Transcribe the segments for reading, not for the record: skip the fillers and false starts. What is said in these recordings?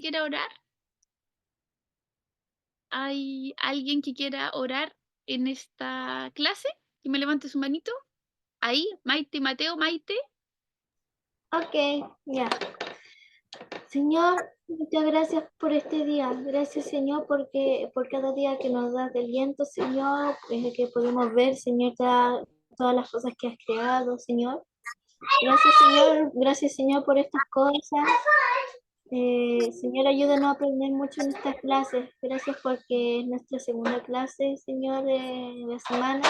quiera orar? ¿Hay alguien que quiera orar en esta clase? Que me levante su manito. Ahí, Maite, Mateo, Maite. Ok, ya. Señor, muchas gracias por este día. Gracias, Señor, porque por cada día que nos das de aliento, Señor, que podemos ver, Señor, todas las cosas que has creado, Señor. Gracias, Señor. Gracias, Señor, por estas cosas. Señor, ayúdanos a aprender mucho en estas clases. Gracias porque es nuestra segunda clase, Señor, de la semana.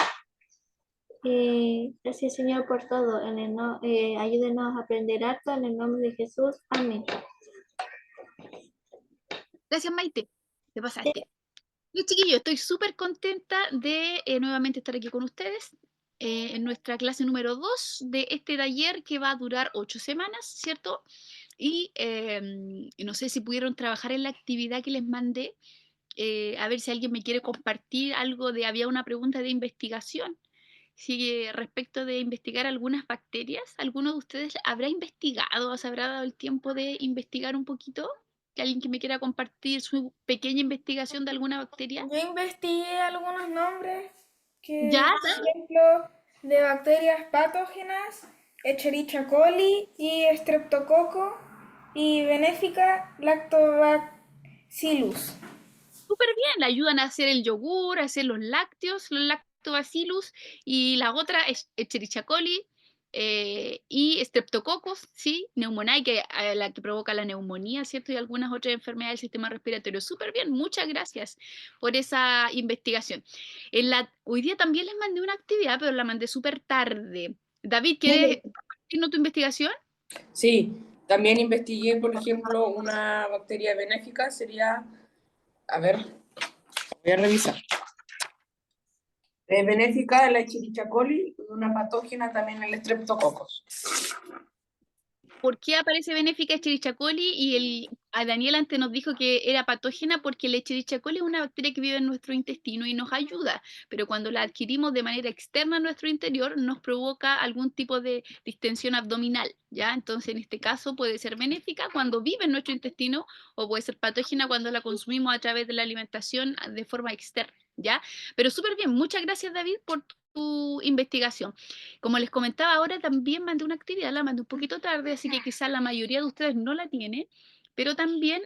Gracias, Señor, por todo. Ayúdenos a aprender harto en el nombre de Jesús. Amén. Gracias, Maite. Te pasaste. Y chiquillos, estoy súper contenta de nuevamente estar aquí con ustedes en nuestra clase número 2 de este taller que va a durar 8 semanas, ¿cierto? Y no sé si pudieron trabajar en la actividad que les mandé. A ver si alguien me quiere compartir algo de, había una pregunta de investigación. Si respecto de investigar algunas bacterias, ¿alguno de ustedes habrá investigado, se habrá dado el tiempo de investigar un poquito? ¿Que alguien que me quiera compartir su pequeña investigación de alguna bacteria? Yo investigué algunos nombres ¿Ya? por ejemplo, de bacterias patógenas, Escherichia coli y Streptococo y Benefica Lactobacillus. Súper bien, le ayudan a hacer el yogur, a hacer los lácteos, los lactobacillus, y la otra es Escherichia coli y Streptococcus, ¿sí? Pneumoniae, que, la que provoca la neumonía, ¿cierto? Y algunas otras enfermedades del sistema respiratorio. Súper bien, muchas gracias por esa investigación. Hoy día también les mandé una actividad, pero la mandé súper tarde. David, ¿quieres compartirnos tu investigación? Sí, también investigué, por ejemplo, una bacteria benéfica, sería, a ver, voy a revisar. Es benéfica la Escherichia coli y una patógena también el Streptococcus. ¿Por qué aparece benéfica Escherichia coli? A Daniel antes nos dijo que era patógena porque la Escherichia coli es una bacteria que vive en nuestro intestino y nos ayuda, pero cuando la adquirimos de manera externa a nuestro interior nos provoca algún tipo de distensión abdominal, ¿ya? Entonces en este caso puede ser benéfica cuando vive en nuestro intestino o puede ser patógena cuando la consumimos a través de la alimentación de forma externa, ¿ya? Pero súper bien, muchas gracias David por tu investigación. Como les comentaba ahora, también mandé una actividad, la mandé un poquito tarde, así que quizás la mayoría de ustedes no la tiene, pero también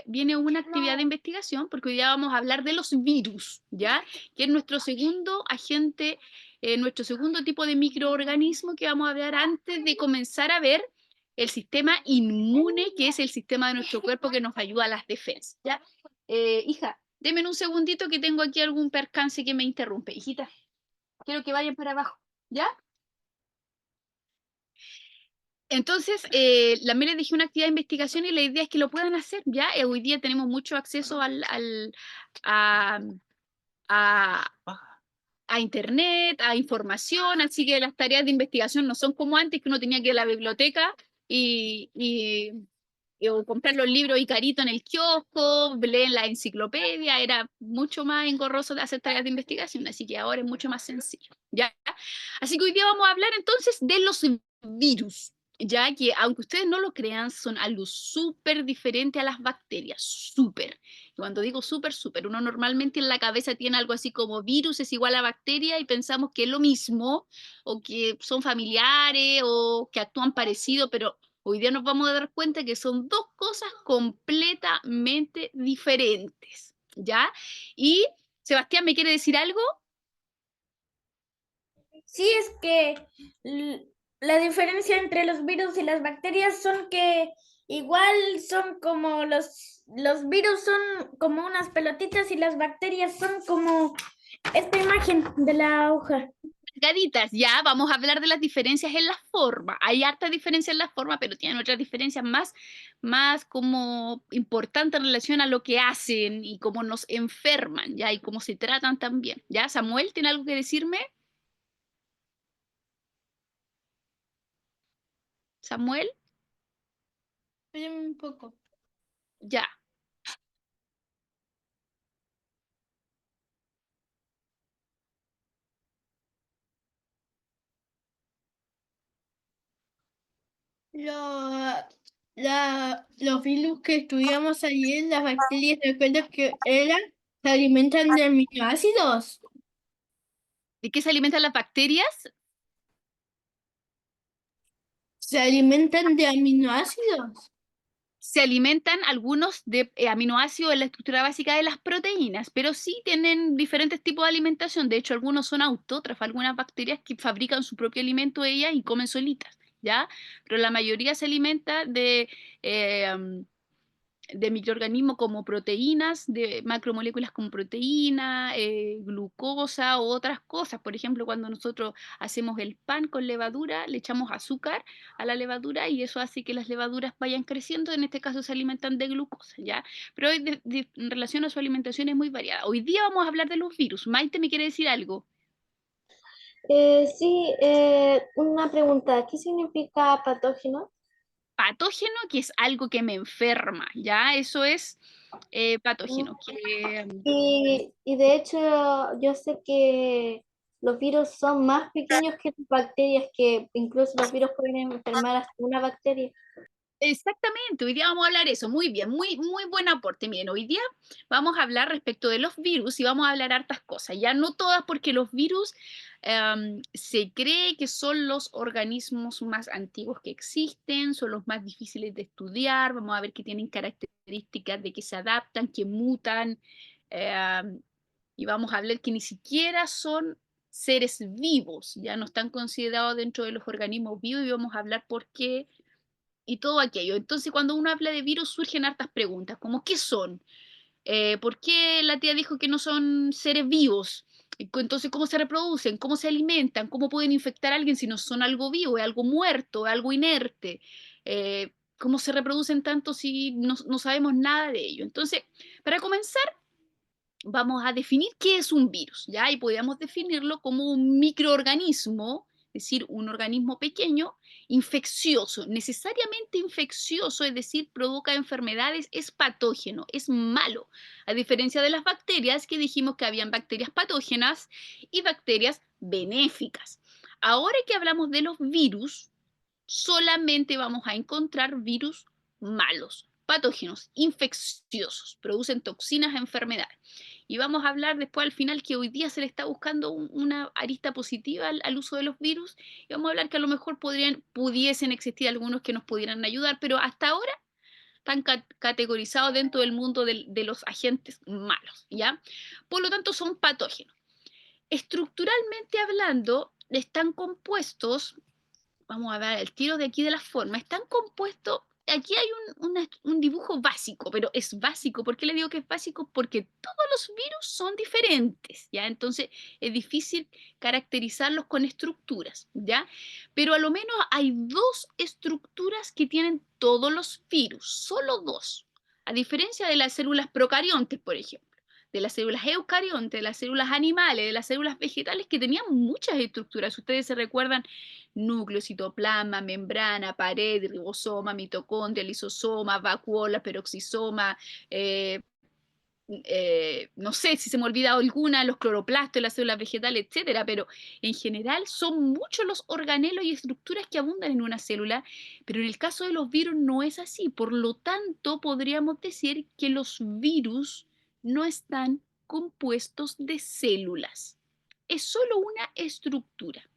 viene una actividad de investigación, porque hoy día vamos a hablar de los virus, ¿ya? Que es nuestro segundo agente, nuestro segundo tipo de microorganismo que vamos a ver antes de comenzar a ver el sistema inmune, que es el sistema de nuestro cuerpo que nos ayuda a las defensas, ¿ya? Hija, denme un segundito que tengo aquí algún percance que me interrumpe. Hijita, quiero que vayan para abajo, ¿ya? Entonces, la Mele dejé una actividad de investigación y la idea es que lo puedan hacer, ¿ya? Hoy día tenemos mucho acceso a, a- a internet, a información, así que las tareas de investigación no son como antes, que uno tenía que ir a la biblioteca y, y- o comprar los libros y carito en el kiosco, leer la enciclopedia, era mucho más engorroso de hacer tareas de investigación, así que ahora es mucho más sencillo, ¿ya? Así que hoy día vamos a hablar entonces de los virus, ya que aunque ustedes no lo crean, son algo súper diferente a las bacterias, súper. Cuando digo súper, súper, uno normalmente en la cabeza tiene algo así como virus es igual a bacteria y pensamos que es lo mismo, o que son familiares, o que actúan parecido, pero hoy día nos vamos a dar cuenta que son dos cosas completamente diferentes, ¿ya? Y Sebastián, ¿me quiere decir algo? Sí, es que la diferencia entre los virus y las bacterias son que igual son como los virus son como unas pelotitas y las bacterias son como esta imagen de la hoja. Delgaditas, ya vamos a hablar de las diferencias en la forma. Hay harta diferencia en la forma, pero tienen otras diferencias más como importantes en relación a lo que hacen y cómo nos enferman, ya, y cómo se tratan también. ¿Ya? Samuel, ¿tiene algo que decirme? Samuel, Un poco. ya. Lo- los virus que estudiamos ayer, las bacterias, ¿recuerdas que eran? Se alimentan de aminoácidos. ¿De qué se alimentan las bacterias? Se alimentan de aminoácidos. Se alimentan algunos de aminoácidos en la estructura básica de las proteínas, pero sí tienen diferentes tipos de alimentación. De hecho, algunos son autótrafas, algunas bacterias que fabrican su propio alimento ellas y comen solitas, ¿ya? Pero la mayoría se alimenta de microorganismos como proteínas, de macromoléculas como proteína, glucosa u otras cosas. Por ejemplo, cuando nosotros hacemos el pan con levadura, le echamos azúcar a la levadura y eso hace que las levaduras vayan creciendo. En este caso se alimentan de glucosa, ¿ya? Pero en relación a su alimentación es muy variada. Hoy día vamos a hablar de los virus. Maite me quiere decir algo. Sí, una pregunta. ¿Qué significa patógeno? Patógeno, que es algo que me enferma, ¿ya? Eso es patógeno, Y de hecho, yo sé que los virus son más pequeños que las bacterias, que incluso los virus pueden enfermar hasta una bacteria. Exactamente, hoy día vamos a hablar eso, muy bien, muy buen aporte. Miren, hoy día vamos a hablar respecto de los virus y vamos a hablar hartas cosas, ya no todas porque los virus se cree que son los organismos más antiguos que existen, son los más difíciles de estudiar, vamos a ver que tienen características de que se adaptan, que mutan, y vamos a hablar que ni siquiera son seres vivos, ya no están considerados dentro de los organismos vivos y vamos a hablar por qué y todo aquello. Entonces, cuando uno habla de virus, surgen hartas preguntas, como ¿qué son? ¿Por qué la tía dijo que no son seres vivos? Entonces, ¿cómo se reproducen? ¿Cómo se alimentan? ¿Cómo pueden infectar a alguien si no son algo vivo, es algo muerto, es algo inerte? ¿Cómo se reproducen tanto si no sabemos nada de ello? Entonces, para comenzar, vamos a definir qué es un virus, ¿ya? Y podríamos definirlo como un microorganismo, es decir, un organismo pequeño, infeccioso, necesariamente infeccioso, es decir, provoca enfermedades, es patógeno, es malo, a diferencia de las bacterias que dijimos que habían bacterias patógenas y bacterias benéficas. Ahora que hablamos de los virus, solamente vamos a encontrar virus malos, patógenos, infecciosos, producen toxinas, enfermedades. Y vamos a hablar después al final que hoy día se le está buscando una arista positiva al uso de los virus y vamos a hablar que a lo mejor pudiesen existir algunos que nos pudieran ayudar, pero hasta ahora están categorizados dentro del mundo de los agentes malos, ¿ya? Por lo tanto, son patógenos. Estructuralmente hablando, están compuestos, vamos a ver el tiro de aquí de la forma, están compuestos, aquí hay un dibujo básico, pero es básico. ¿Por qué le digo que es básico? Porque todos los virus son diferentes, ¿ya? Entonces es difícil caracterizarlos con estructuras, ¿ya? Pero a lo menos hay dos estructuras que tienen todos los virus, solo dos, a diferencia de las células procariontes, por ejemplo, de las células eucariontes, de las células animales, de las células vegetales que tenían muchas estructuras. Ustedes se recuerdan núcleo, citoplasma, membrana, pared, ribosoma, mitocondria, lisosoma, vacuola, peroxisoma, eh, no sé si se me ha olvidado alguna, los cloroplastos, las células vegetales, etcétera, pero en general son muchos los organelos y estructuras que abundan en una célula, pero en el caso de los virus no es así. Por lo tanto, podríamos decir que los virus no están compuestos de células. Es solo una estructura.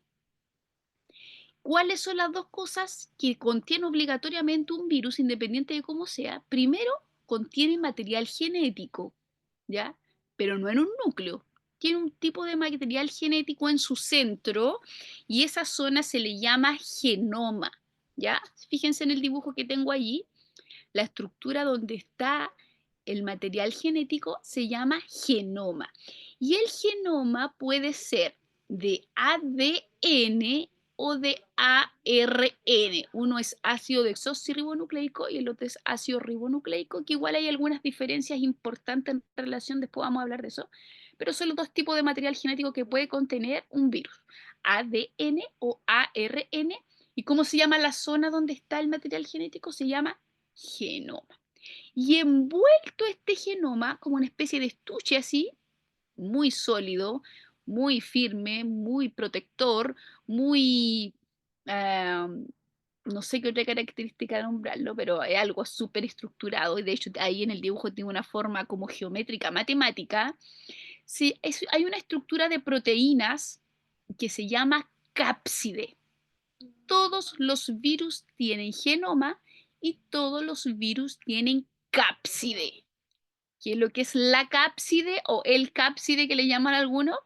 ¿Cuáles son las dos cosas que contiene obligatoriamente un virus, independiente de cómo sea? Primero, contiene material genético, ¿ya? Pero no en un núcleo. Tiene un tipo de material genético en su centro y esa zona se le llama genoma, ¿ya? Fíjense en el dibujo que tengo allí. La estructura donde está el material genético se llama genoma. Y el genoma puede ser de ADN o de ARN. Uno es ácido desoxirribonucleico y el otro es ácido ribonucleico, que igual hay algunas diferencias importantes en relación, después vamos a hablar de eso, pero son los dos tipos de material genético que puede contener un virus, ADN o ARN. ¿Y cómo se llama la zona donde está el material genético? Se llama genoma. Y envuelto este genoma como una especie de estuche así, muy sólido, muy firme, muy protector, muy, eh, no sé qué otra característica nombrarlo, pero es algo súper estructurado, y de hecho ahí en el dibujo tiene una forma como geométrica, matemática. Sí, hay una estructura de proteínas que se llama cápside. Todos los virus tienen genoma y todos los virus tienen cápside. ¿Qué es lo que es la cápside o el cápside que le llaman algunos?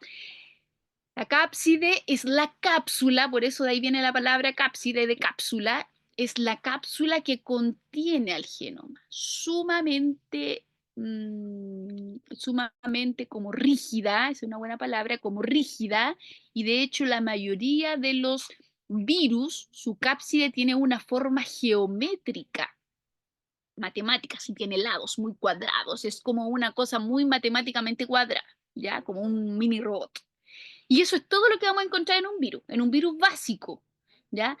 La cápside es la cápsula, por eso de ahí viene la palabra cápside de cápsula, es la cápsula que contiene al genoma, sumamente como rígida, es una buena palabra, como rígida, y de hecho la mayoría de los virus, su cápside tiene una forma geométrica, matemática, si tiene lados muy cuadrados, es como una cosa muy matemáticamente cuadrada, ¿ya? Como un mini robot. Y eso es todo lo que vamos a encontrar en un virus básico, ¿ya?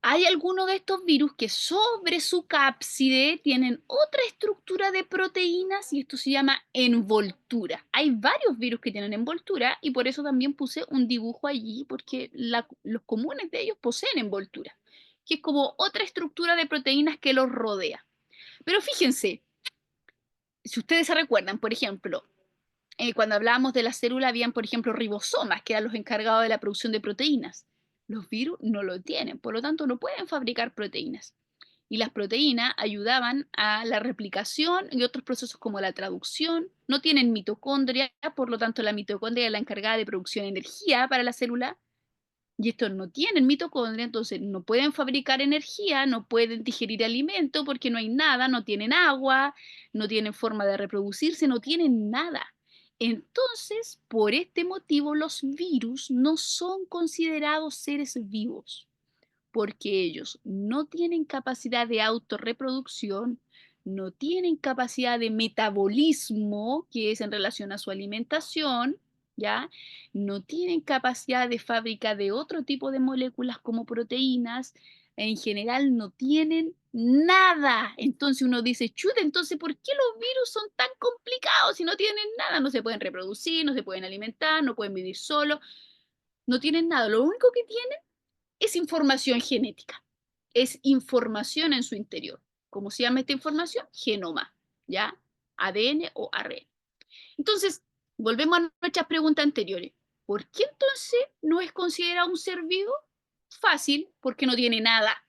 Hay algunos de estos virus que sobre su cápside tienen otra estructura de proteínas y esto se llama envoltura. Hay varios virus que tienen envoltura y por eso también puse un dibujo allí porque los comunes de ellos poseen envoltura, que es como otra estructura de proteínas que los rodea. Pero fíjense, si ustedes se recuerdan, por ejemplo, cuando hablábamos de la célula, habían, por ejemplo, ribosomas, que eran los encargados de la producción de proteínas. Los virus no lo tienen, por lo tanto no pueden fabricar proteínas. Y las proteínas ayudaban a la replicación y otros procesos como la traducción. No tienen mitocondria, por lo tanto la mitocondria es la encargada de producción de energía para la célula. Y estos no tienen mitocondria, entonces no pueden fabricar energía, no pueden digerir alimento porque no hay nada, no tienen agua, no tienen forma de reproducirse, no tienen nada. Entonces, por este motivo, los virus no son considerados seres vivos, porque ellos no tienen capacidad de autorreproducción, no tienen capacidad de metabolismo, que es en relación a su alimentación, ¿ya? No tienen capacidad de fábrica de otro tipo de moléculas como proteínas, en general no tienen nada. Entonces uno dice, chuta, entonces ¿por qué los virus son tan complicados si no tienen nada? No se pueden reproducir, no se pueden alimentar, no pueden vivir solos, no tienen nada. Lo único que tienen es información genética, es información en su interior. ¿Cómo se llama esta información? Genoma, ¿ya? ADN o ARN. Entonces, volvemos a nuestras preguntas anteriores. ¿Por qué entonces no es considerado un ser vivo? Fácil, porque no tiene nada.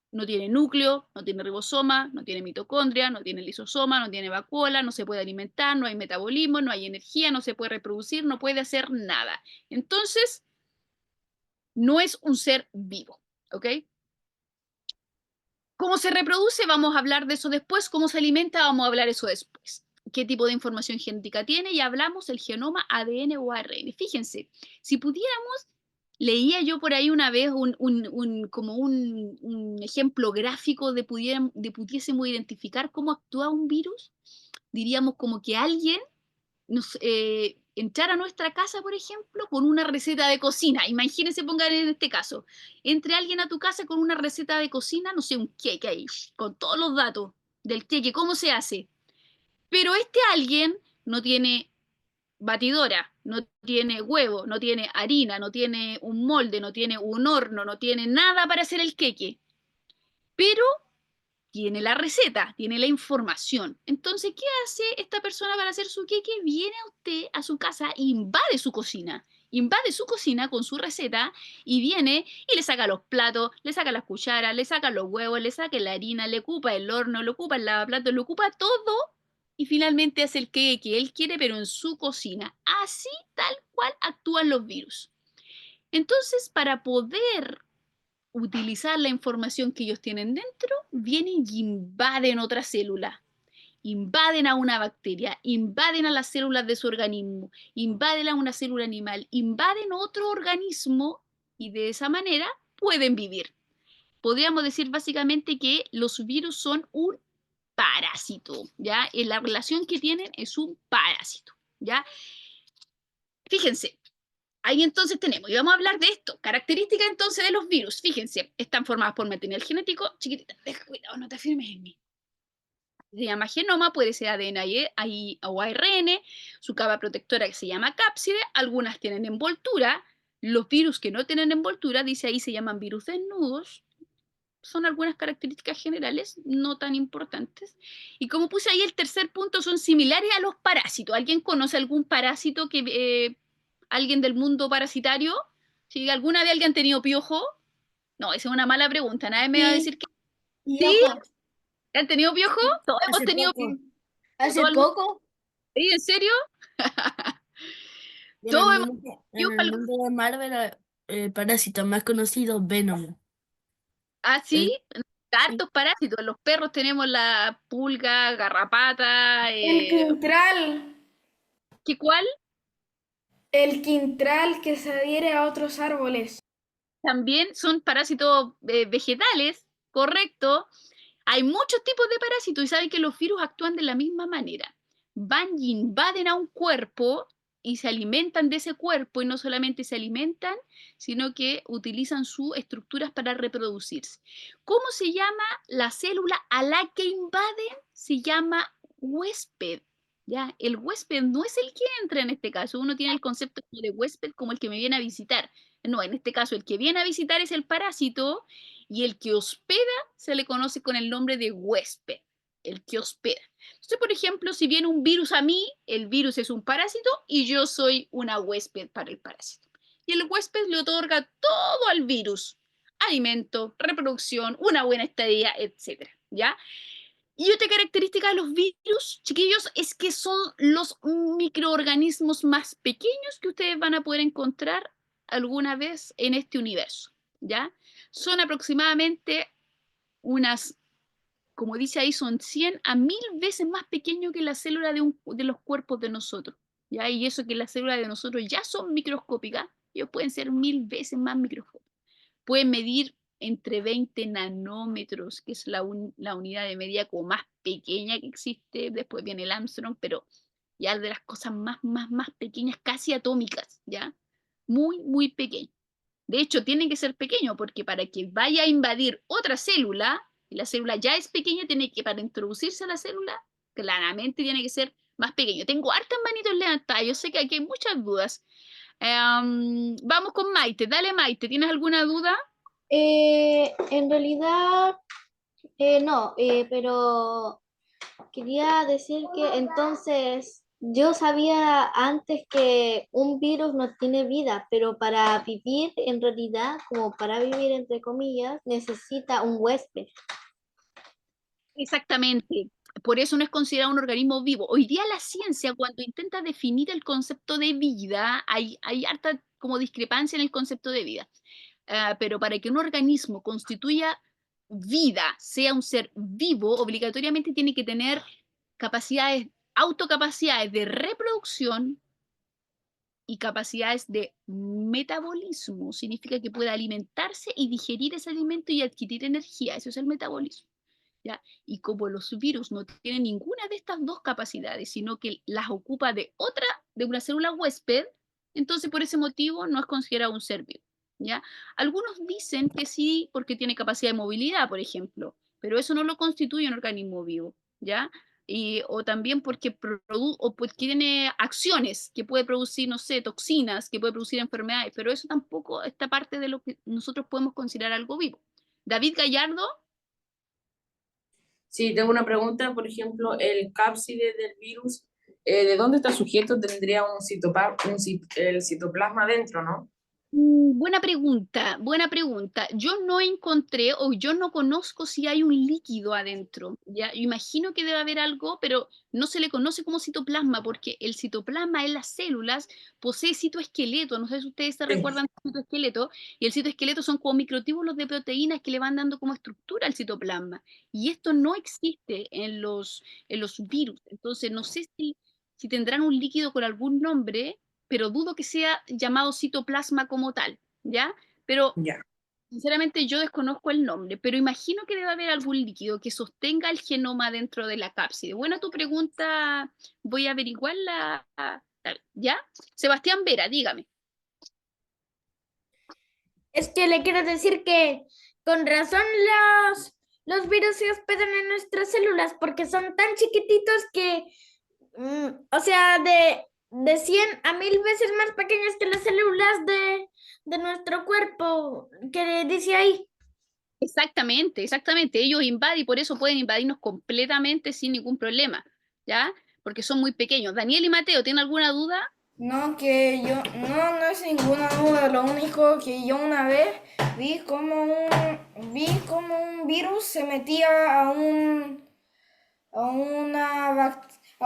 No tiene núcleo, no tiene ribosoma, no tiene mitocondria, no tiene lisosoma, no tiene vacuola, no se puede alimentar, no hay metabolismo, no hay energía, no se puede reproducir, no puede hacer nada. Entonces, no es un ser vivo, ¿ok? ¿Cómo se reproduce? Vamos a hablar de eso después. ¿Cómo se alimenta? Vamos a hablar de eso después. ¿Qué tipo de información genética tiene? Y hablamos del genoma, ADN o ARN. Fíjense, si pudiéramos, leía yo por ahí una vez como un ejemplo gráfico de pudiésemos identificar cómo actúa un virus. Diríamos como que alguien entrar a nuestra casa, por ejemplo, con una receta de cocina. Imagínense, pongan en este caso, entre alguien a tu casa con una receta de cocina, no sé, un queque ahí, con todos los datos del queque, cómo se hace. Pero este alguien no tiene batidora, no tiene huevo, no tiene harina, no tiene un molde, no tiene un horno, no tiene nada para hacer el queque. Pero tiene la receta, tiene la información. Entonces, ¿qué hace esta persona para hacer su queque? Viene a usted a su casa e invade su cocina con su receta y viene y le saca los platos, le saca las cucharas, le saca los huevos, le saca la harina, le ocupa el horno, le ocupa el lavaplatos, le ocupa todo y finalmente hace el queque que él quiere, pero en su cocina. Así tal cual actúan los virus. Entonces, para poder utilizar la información que ellos tienen dentro, vienen y invaden otra célula, invaden a una bacteria, invaden a las células de su organismo, invaden a una célula animal, invaden otro organismo y de esa manera pueden vivir. Podríamos decir básicamente que los virus son un parásito, ¿ya? La relación que tienen es un parásito, ¿ya? Fíjense, ahí entonces tenemos, y vamos a hablar de esto, características entonces de los virus, fíjense, están formadas por material genético, chiquitita, deja cuidado, no te afirmes en mí. Se llama genoma, puede ser ADN o ARN, su capa protectora que se llama cápside, algunas tienen envoltura, los virus que no tienen envoltura, dice ahí, se llaman virus desnudos, son algunas características generales, no tan importantes. Y como puse ahí el tercer punto, son similares a los parásitos. ¿Alguien conoce algún parásito alguien del mundo parasitario? Si alguna vez alguien ha tenido piojo, no, esa es una mala pregunta. Nadie me va a decir que sí. ¿Han tenido piojo? Todos hemos tenido piojo. Hace ¿Todo el mundo? poco, ¿Sí? ¿En serio? En Todos el hemos mundo, tenido en el algo. mundo de Marvel, el parásito más conocido, Venom. ¿Ah, sí? Sí. Hartos parásitos. Los perros tenemos la pulga, garrapata, el quintral, ¿qué cuál? que se adhiere a otros árboles. También son parásitos vegetales, correcto. Hay muchos tipos de parásitos y saben que los virus actúan de la misma manera. Van y invaden a un cuerpo y se alimentan de ese cuerpo y no solamente se alimentan, sino que utilizan sus estructuras para reproducirse. ¿Cómo se llama la célula a la que invaden? Se llama huésped. ¿Ya? El huésped no es el que entra en este caso. Uno tiene el concepto de huésped como el que me viene a visitar. No, en este caso el que viene a visitar es el parásito y el que hospeda se le conoce con el nombre de huésped, el que hospeda. Entonces, por ejemplo, si viene un virus a mí, el virus es un parásito y yo soy una huésped para el parásito. Y el huésped le otorga todo al virus, alimento, reproducción, una buena estadía, etc. ¿Ya? Y otra característica de los virus, chiquillos, es que son los microorganismos más pequeños que ustedes van a poder encontrar alguna vez en este universo, ¿ya? Son aproximadamente unas, como dice ahí, son 100 a 1000 veces más pequeños que la célula de los cuerpos de nosotros, ¿ya? Y eso que las células de nosotros ya son microscópicas, ellos pueden ser 1000 veces más microscópicos. Pueden medir entre 20 nanómetros, que es la unidad de medida como más pequeña que existe. Después viene el Armstrong, pero ya de las cosas más pequeñas, casi atómicas, ¿ya? Muy, muy pequeño. De hecho, tiene que ser pequeño porque para que vaya a invadir otra célula, y la célula ya es pequeña, tiene que, para introducirse a la célula, claramente tiene que ser más pequeño. Tengo hartas manitos levantadas, yo sé que aquí hay muchas dudas. Vamos con Maite, dale Maite, ¿tienes alguna duda? En realidad, no, pero quería decir que entonces yo sabía antes que un virus no tiene vida, pero para vivir en realidad, como para vivir entre comillas, necesita un huésped. Exactamente. Por eso no es considerado un organismo vivo. Hoy día la ciencia, cuando intenta definir el concepto de vida, hay harta como discrepancia en el concepto de vida. Pero para que un organismo constituya vida, sea un ser vivo, obligatoriamente tiene que tener capacidades, autocapacidades de reproducción y capacidades de metabolismo. Significa que pueda alimentarse y digerir ese alimento y adquirir energía. Eso es el metabolismo. ¿Ya? Y como los virus no tienen ninguna de estas dos capacidades, sino que las ocupa de otra, de una célula huésped, entonces por ese motivo no es considerado un ser vivo. ¿Ya? Algunos dicen que sí porque tiene capacidad de movilidad, por ejemplo, pero eso no lo constituye un organismo vivo. ¿Ya? O también o porque tiene acciones que puede producir, no sé, toxinas, que puede producir enfermedades, pero eso tampoco está parte de lo que nosotros podemos considerar algo vivo. David Gallardo. Sí, tengo una pregunta, por ejemplo, el cápside del virus, ¿de dónde está sujeto? Tendría el citoplasma dentro, ¿no? Buena pregunta, buena pregunta. Yo no encontré o yo no conozco si hay un líquido adentro. Ya, yo imagino que debe haber algo, pero no se le conoce como citoplasma porque el citoplasma en las células posee citoesqueleto. No sé si ustedes se Sí. recuerdan del citoesqueleto. Y el citoesqueleto son como microtúbulos de proteínas que le van dando como estructura al citoplasma. Y esto no existe en los virus. Entonces, no sé si tendrán un líquido con algún nombre, pero dudo que sea llamado citoplasma como tal, ¿ya? Pero Ya. sinceramente yo desconozco el nombre, pero imagino que debe haber algún líquido que sostenga el genoma dentro de la cápside. Buena tu pregunta, voy a averiguarla, ¿ya? Sebastián Vera, dígame. Es que le quiero decir que con razón los virus se hospedan en nuestras células porque son tan chiquititos que, o sea, de 100 a 1000 veces más pequeñas que las células de nuestro cuerpo, que dice ahí. Exactamente, exactamente. Ellos invaden y por eso pueden invadirnos completamente sin ningún problema, ¿ya? Porque son muy pequeños. Daniel y Mateo, ¿tienen alguna duda? No, que yo, no es ninguna duda, lo único que yo una vez vi como un virus se metía a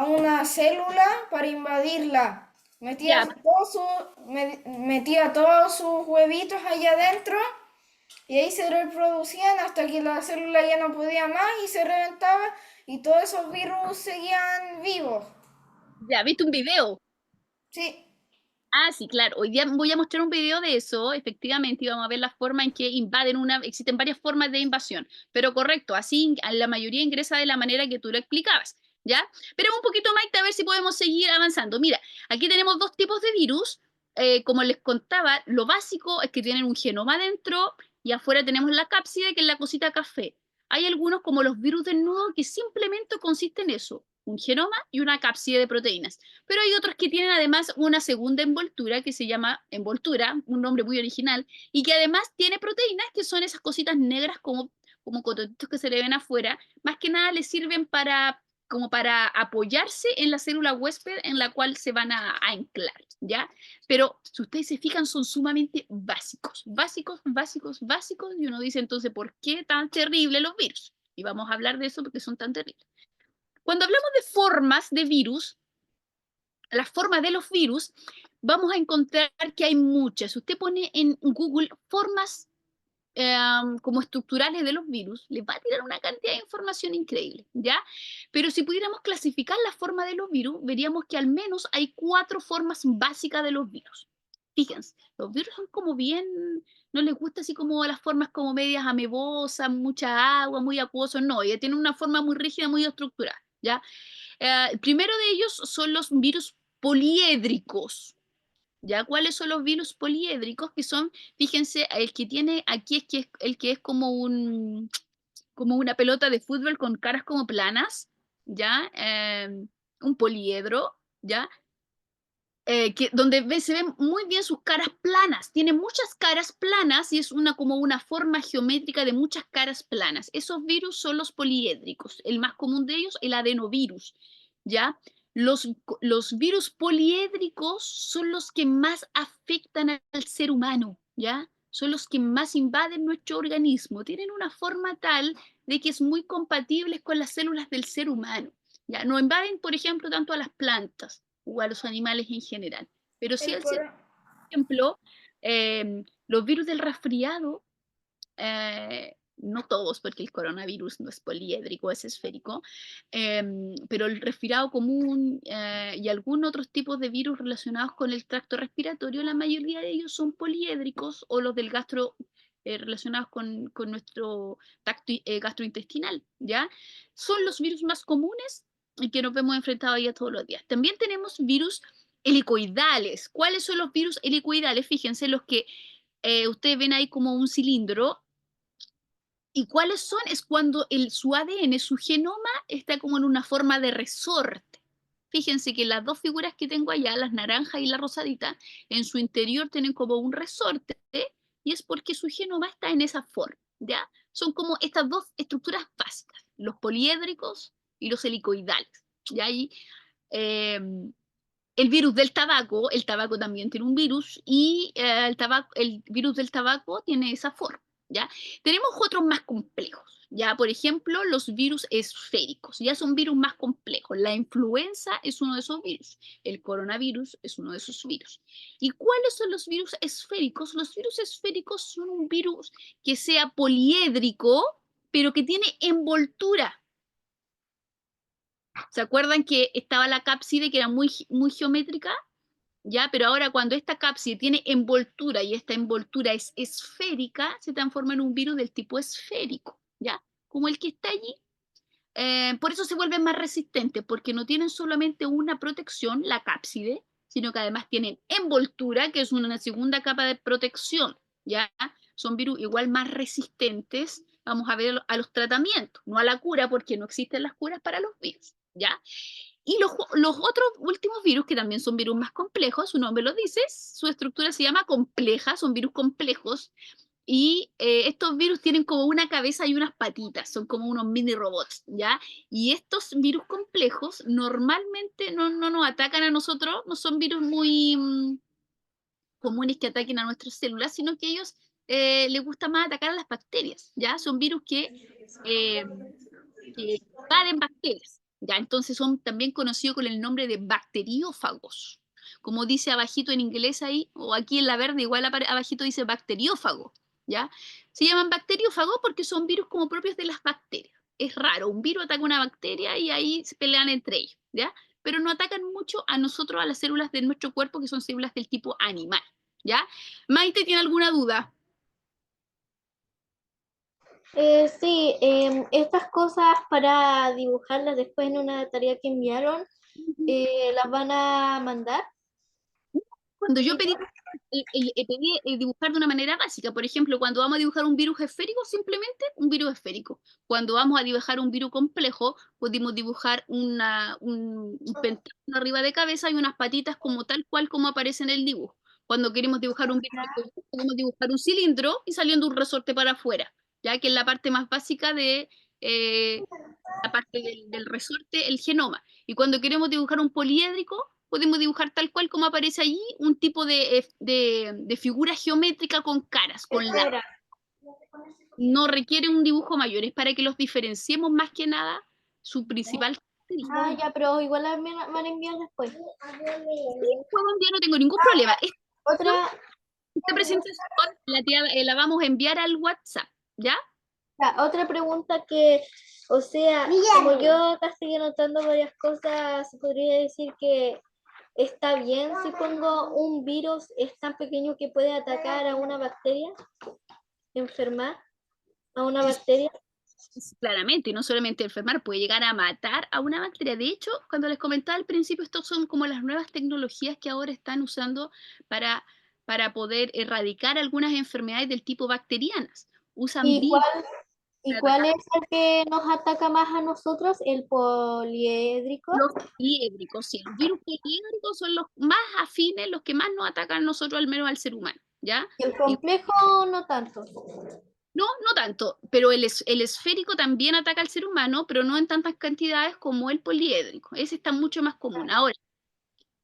una célula para invadirla. Ya, Metía todos sus huevitos ahí adentro y ahí se reproducían hasta que la célula ya no podía más y se reventaba y todos esos virus seguían vivos. ya, ¿viste un video? Sí. Ah, sí, claro. Hoy día voy a mostrar un video de eso, efectivamente, y vamos a ver la forma en que invaden existen varias formas de invasión, pero correcto, así la mayoría ingresa de la manera que tú lo explicabas, ¿ya? Pero un poquito, Maite, a ver si podemos seguir avanzando. Mira, aquí tenemos dos tipos de virus, como les contaba, lo básico es que tienen un genoma dentro y afuera tenemos la cápside, que es la cosita café. Hay algunos, como los virus del nudo, que simplemente consisten en eso, un genoma y una cápside de proteínas. Pero hay otros que tienen además una segunda envoltura que se llama envoltura, un nombre muy original, y que además tiene proteínas que son esas cositas negras como cototitos que se le ven afuera. Más que nada les sirven como para apoyarse en la célula huésped en la cual se van a anclar, ¿ya? Pero si ustedes se fijan, son sumamente básicos, básicos, básicos, básicos, y uno dice entonces, ¿por qué tan terribles los virus? Y vamos a hablar de eso porque son tan terribles. Cuando hablamos de formas de virus, las formas de los virus, vamos a encontrar que hay muchas. Usted pone en Google formas como estructurales de los virus, les va a tirar una cantidad de información increíble, ¿ya? Pero si pudiéramos clasificar la forma de los virus, veríamos que al menos hay 4 formas básicas de los virus. Fíjense, los virus son como bien, no les gusta así como las formas como medias amebosas, mucha agua, muy acuosos, no, ya tienen una forma muy rígida, muy estructurada, ¿ya? El primero de ellos son los virus poliédricos. ¿Ya? ¿Cuáles son los virus poliédricos? Que son, fíjense, el que tiene aquí es que es el que es como una pelota de fútbol con caras como planas, ¿ya? Un poliedro, ¿ya? Donde se ven muy bien sus caras planas. Tiene muchas caras planas y es como una forma geométrica de muchas caras planas. Esos virus son los poliédricos. El más común de ellos, el adenovirus, ¿ya? Los virus poliédricos son los que más afectan al ser humano, ¿ya? Son los que más invaden nuestro organismo. Tienen una forma tal de que es muy compatibles con las células del ser humano, ¿ya? No invaden, por ejemplo, tanto a las plantas o a los animales en general. Pero sí, El por coro- ejemplo, los virus del resfriado, no todos, porque el coronavirus no es poliédrico, es esférico, pero el resfriado común y algunos otros tipos de virus relacionados con el tracto respiratorio, la mayoría de ellos son poliédricos, o los del gastro relacionados con nuestro tracto gastrointestinal, ¿ya? Son los virus más comunes y que nos vemos enfrentados ya todos los días. También tenemos virus helicoidales. ¿Cuáles son los virus helicoidales? Fíjense, los que ustedes ven ahí como un cilindro. ¿Y cuáles son? Es cuando su ADN, su genoma, está como en una forma de resorte. Fíjense que las dos figuras que tengo allá, las naranjas y la rosadita, en su interior tienen como un resorte, y es porque su genoma está en esa forma, ¿ya? Son como estas dos estructuras básicas, los poliédricos y los helicoidales. ¿Ya? Y, eh, el virus del tabaco, el tabaco también tiene un virus y el virus del tabaco tiene esa forma, ¿ya? Tenemos otros más complejos, ¿ya? Por ejemplo, los virus esféricos, ya son virus más complejos. La influenza es uno de esos virus, el coronavirus es uno de esos virus. ¿Y cuáles son los virus esféricos? Los virus esféricos son un virus que sea poliédrico, pero que tiene envoltura. ¿Se acuerdan que estaba la cápside que era muy geométrica? ¿Ya? Pero ahora cuando esta cápside tiene envoltura y esta envoltura es esférica, se transforma en un virus del tipo esférico, ¿ya? Como el que está allí. Por eso se vuelven más resistentes, porque no tienen solamente una protección, la cápside, sino que además tienen envoltura, que es una segunda capa de protección, ¿ya? Son virus igual más resistentes, vamos a ver, a los tratamientos, no a la cura, porque no existen las curas para los virus, ¿ya? Y los otros últimos virus, que también son virus más complejos, su nombre lo dice, su estructura se llama compleja, son virus complejos, Y estos virus tienen como una cabeza y unas patitas, son como unos mini robots, ¿ya? Y estos virus complejos normalmente no nos atacan a nosotros, no son virus muy comunes que ataquen a nuestras células, sino que ellos les gusta más atacar a las bacterias, ¿ya? Son virus eh, que invaden bacterias, ¿ya? Entonces son también conocidos con el nombre de bacteriófagos. Como dice abajito en inglés ahí, o aquí en la verde igual abajito dice bacteriófago, ¿ya? Se llaman bacteriófagos porque son virus como propios de las bacterias. Es raro, un virus ataca una bacteria y ahí se pelean entre ellos, ¿ya? Pero no atacan mucho a nosotros, a las células de nuestro cuerpo, que son células del tipo animal, ¿ya? Maite, ¿tiene alguna duda? Sí, estas cosas para dibujarlas después en una tarea que enviaron, ¿las van a mandar? Cuando yo ¿Y pedí, pedí dibujar de una manera básica, por ejemplo, cuando vamos a dibujar un virus esférico, simplemente un virus esférico. Cuando vamos a dibujar un virus complejo, podemos dibujar un pentágono arriba de cabeza y unas patitas como tal cual como aparece en el dibujo. Cuando queremos dibujar un virus, podemos dibujar un cilindro y saliendo un resorte para afuera, ya que es la parte más básica de la parte del resorte, el genoma. Y cuando queremos dibujar un poliédrico, podemos dibujar tal cual como aparece allí, un tipo de figura geométrica con caras, con la. Espera. No requiere un dibujo mayor, es para que los diferenciemos más que nada su principal característica. Ya, pero igual las van a enviar después. Sí, puedo enviar, no tengo ningún problema. Otra, Esta presentación la vamos a enviar al WhatsApp, ¿ya? otra pregunta que, o sea, como yo acá estoy anotando varias cosas, ¿se podría decir que está bien si pongo un virus es tan pequeño que puede atacar a una bacteria, enfermar a una bacteria? Claramente, y no solamente enfermar, puede llegar a matar a una bacteria. De hecho, cuando les comentaba al principio, estos son como las nuevas tecnologías que ahora están usando para, para poder erradicar algunas enfermedades del tipo bacterianas. Usan ¿Y virus y para cuál atacar es el que nos ataca más a nosotros? ¿El poliédrico? los poliédricos. Sí, los virus poliédricos son los más afines, los que más nos atacan a nosotros, al menos al ser humano, ¿ya? ¿Y el Y complejo no tanto? no tanto, pero el esférico también ataca al ser humano, pero no en tantas cantidades como el poliédrico. Ese está mucho más común. Ahora,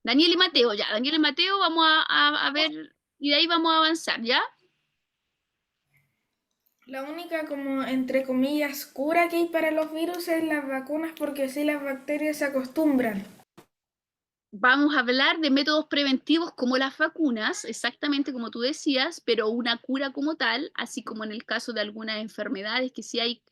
Daniel y Mateo, ya, Daniel y Mateo, vamos a ver, y de ahí vamos a avanzar, ¿ya? La única como entre comillas cura que hay para los virus es las vacunas porque así las bacterias se acostumbran. Vamos a hablar de métodos preventivos como las vacunas, exactamente como tú decías, pero una cura como tal, así como en el caso de algunas enfermedades que sí hay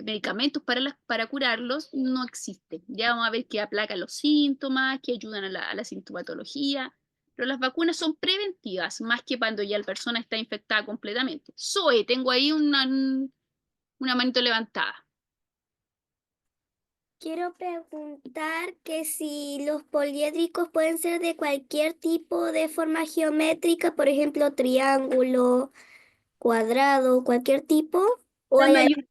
medicamentos para curarlos, no existen. Ya vamos a ver que aplacan los síntomas, que ayudan a la sintomatología, pero las vacunas son preventivas, más que cuando ya la persona está infectada completamente. Zoe, tengo ahí una manito levantada. Quiero preguntar que si los poliédricos pueden ser de cualquier tipo de forma geométrica, por ejemplo, triángulo, cuadrado, cualquier tipo, o La hay mayoría,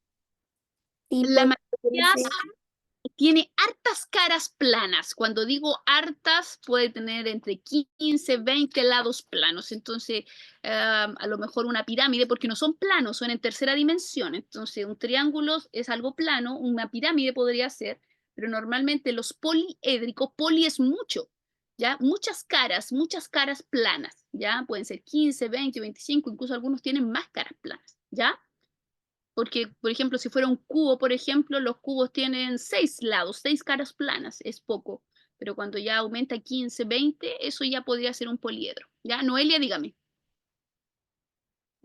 la tipos que pueden mayoría ser. tiene hartas caras planas. Cuando digo hartas, puede tener entre 15, 20 lados planos. Entonces, a lo mejor una pirámide, porque no son planos, son en tercera dimensión. Entonces, un triángulo es algo plano, una pirámide podría ser, pero normalmente los poliédricos, poli es mucho, ¿ya? Muchas caras planas, ¿ya? Pueden ser 15, 20, 25, incluso algunos tienen más caras planas, ¿ya? Porque, por ejemplo, si fuera un cubo, por ejemplo, los cubos tienen 6 lados, 6 caras planas, es poco. Pero cuando ya aumenta 15, 20, eso ya podría ser un poliedro. ¿Ya? Noelia, dígame.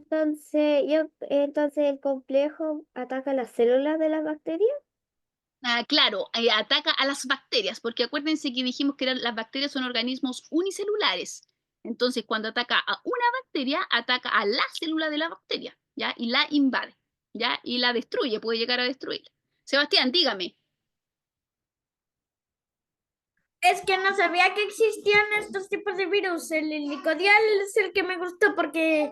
Entonces el complejo ataca las células de las bacterias. Claro, ataca a las bacterias, porque acuérdense que dijimos que las bacterias son organismos unicelulares. Entonces, cuando ataca a una bacteria, ataca a la célula de la bacteria, ¿ya? Y la invade, ¿ya? Y la destruye, puede llegar a destruirla. Sebastián, dígame. Es que no sabía que existían estos tipos de virus. El helicodial es el que me gustó porque,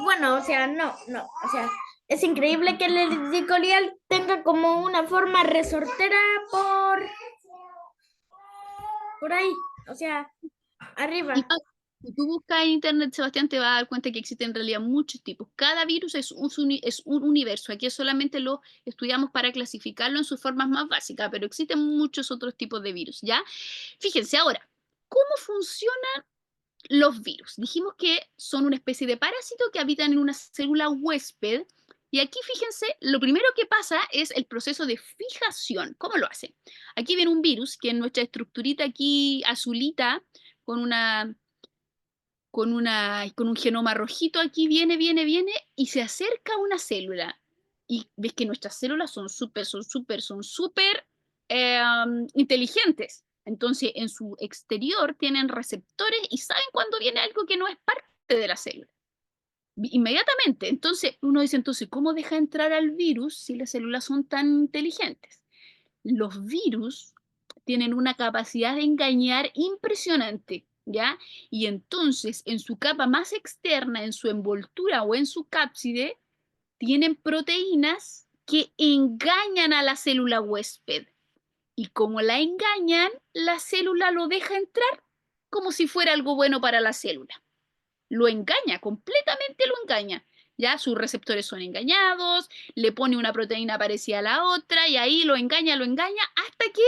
bueno, o sea, o sea, es increíble que el helicodial tenga como una forma resortera por ahí, o sea, arriba. Si tú buscas en internet, Sebastián, te vas a dar cuenta que existen en realidad muchos tipos. Cada virus es un universo. Aquí solamente lo estudiamos para clasificarlo en sus formas más básicas, pero existen muchos otros tipos de virus, ¿ya? Fíjense ahora, ¿cómo funcionan los virus? Dijimos que son una especie de parásito que habitan en una célula huésped. Y aquí, fíjense, lo primero que pasa es el proceso de fijación. ¿Cómo lo hacen? Aquí viene un virus que en nuestra estructurita aquí azulita, con con un genoma rojito aquí, viene y se acerca a una célula. Y ves que nuestras células son súper inteligentes. Entonces, en su exterior tienen receptores y saben cuando viene algo que no es parte de la célula. Inmediatamente. Entonces, uno dice, entonces, ¿cómo deja entrar al virus si las células son tan inteligentes? Los virus tienen una capacidad de engañar impresionante, ¿ya? Y entonces, en su capa más externa, en su envoltura o en su cápside, tienen proteínas que engañan a la célula huésped. Y como la engañan, la célula lo deja entrar como si fuera algo bueno para la célula. Lo engaña, completamente lo engaña. Ya sus receptores son engañados, le pone una proteína parecida a la otra y ahí lo engaña hasta que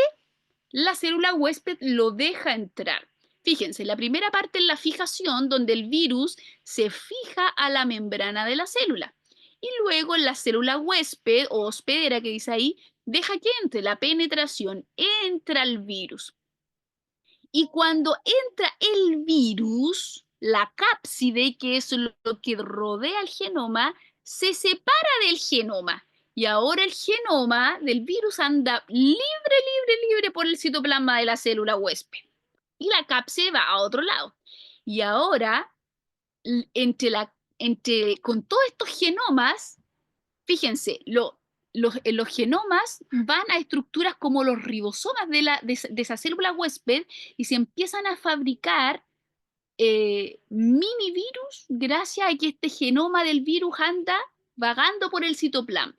la célula huésped lo deja entrar. Fíjense, la primera parte es la fijación, donde el virus se fija a la membrana de la célula. Y luego en la célula huésped o hospedera que dice ahí, deja que entre la penetración, entra el virus. Y cuando entra el virus, la cápside, que es lo que rodea el genoma, se separa del genoma. Y ahora el genoma del virus anda libre por el citoplasma de la célula huésped. Y la cápside va a otro lado. Y ahora, con todos estos genomas, fíjense, los genomas van a estructuras como los ribosomas de esa célula huésped y se empiezan a fabricar mini virus gracias a que este genoma del virus anda vagando por el citoplasma.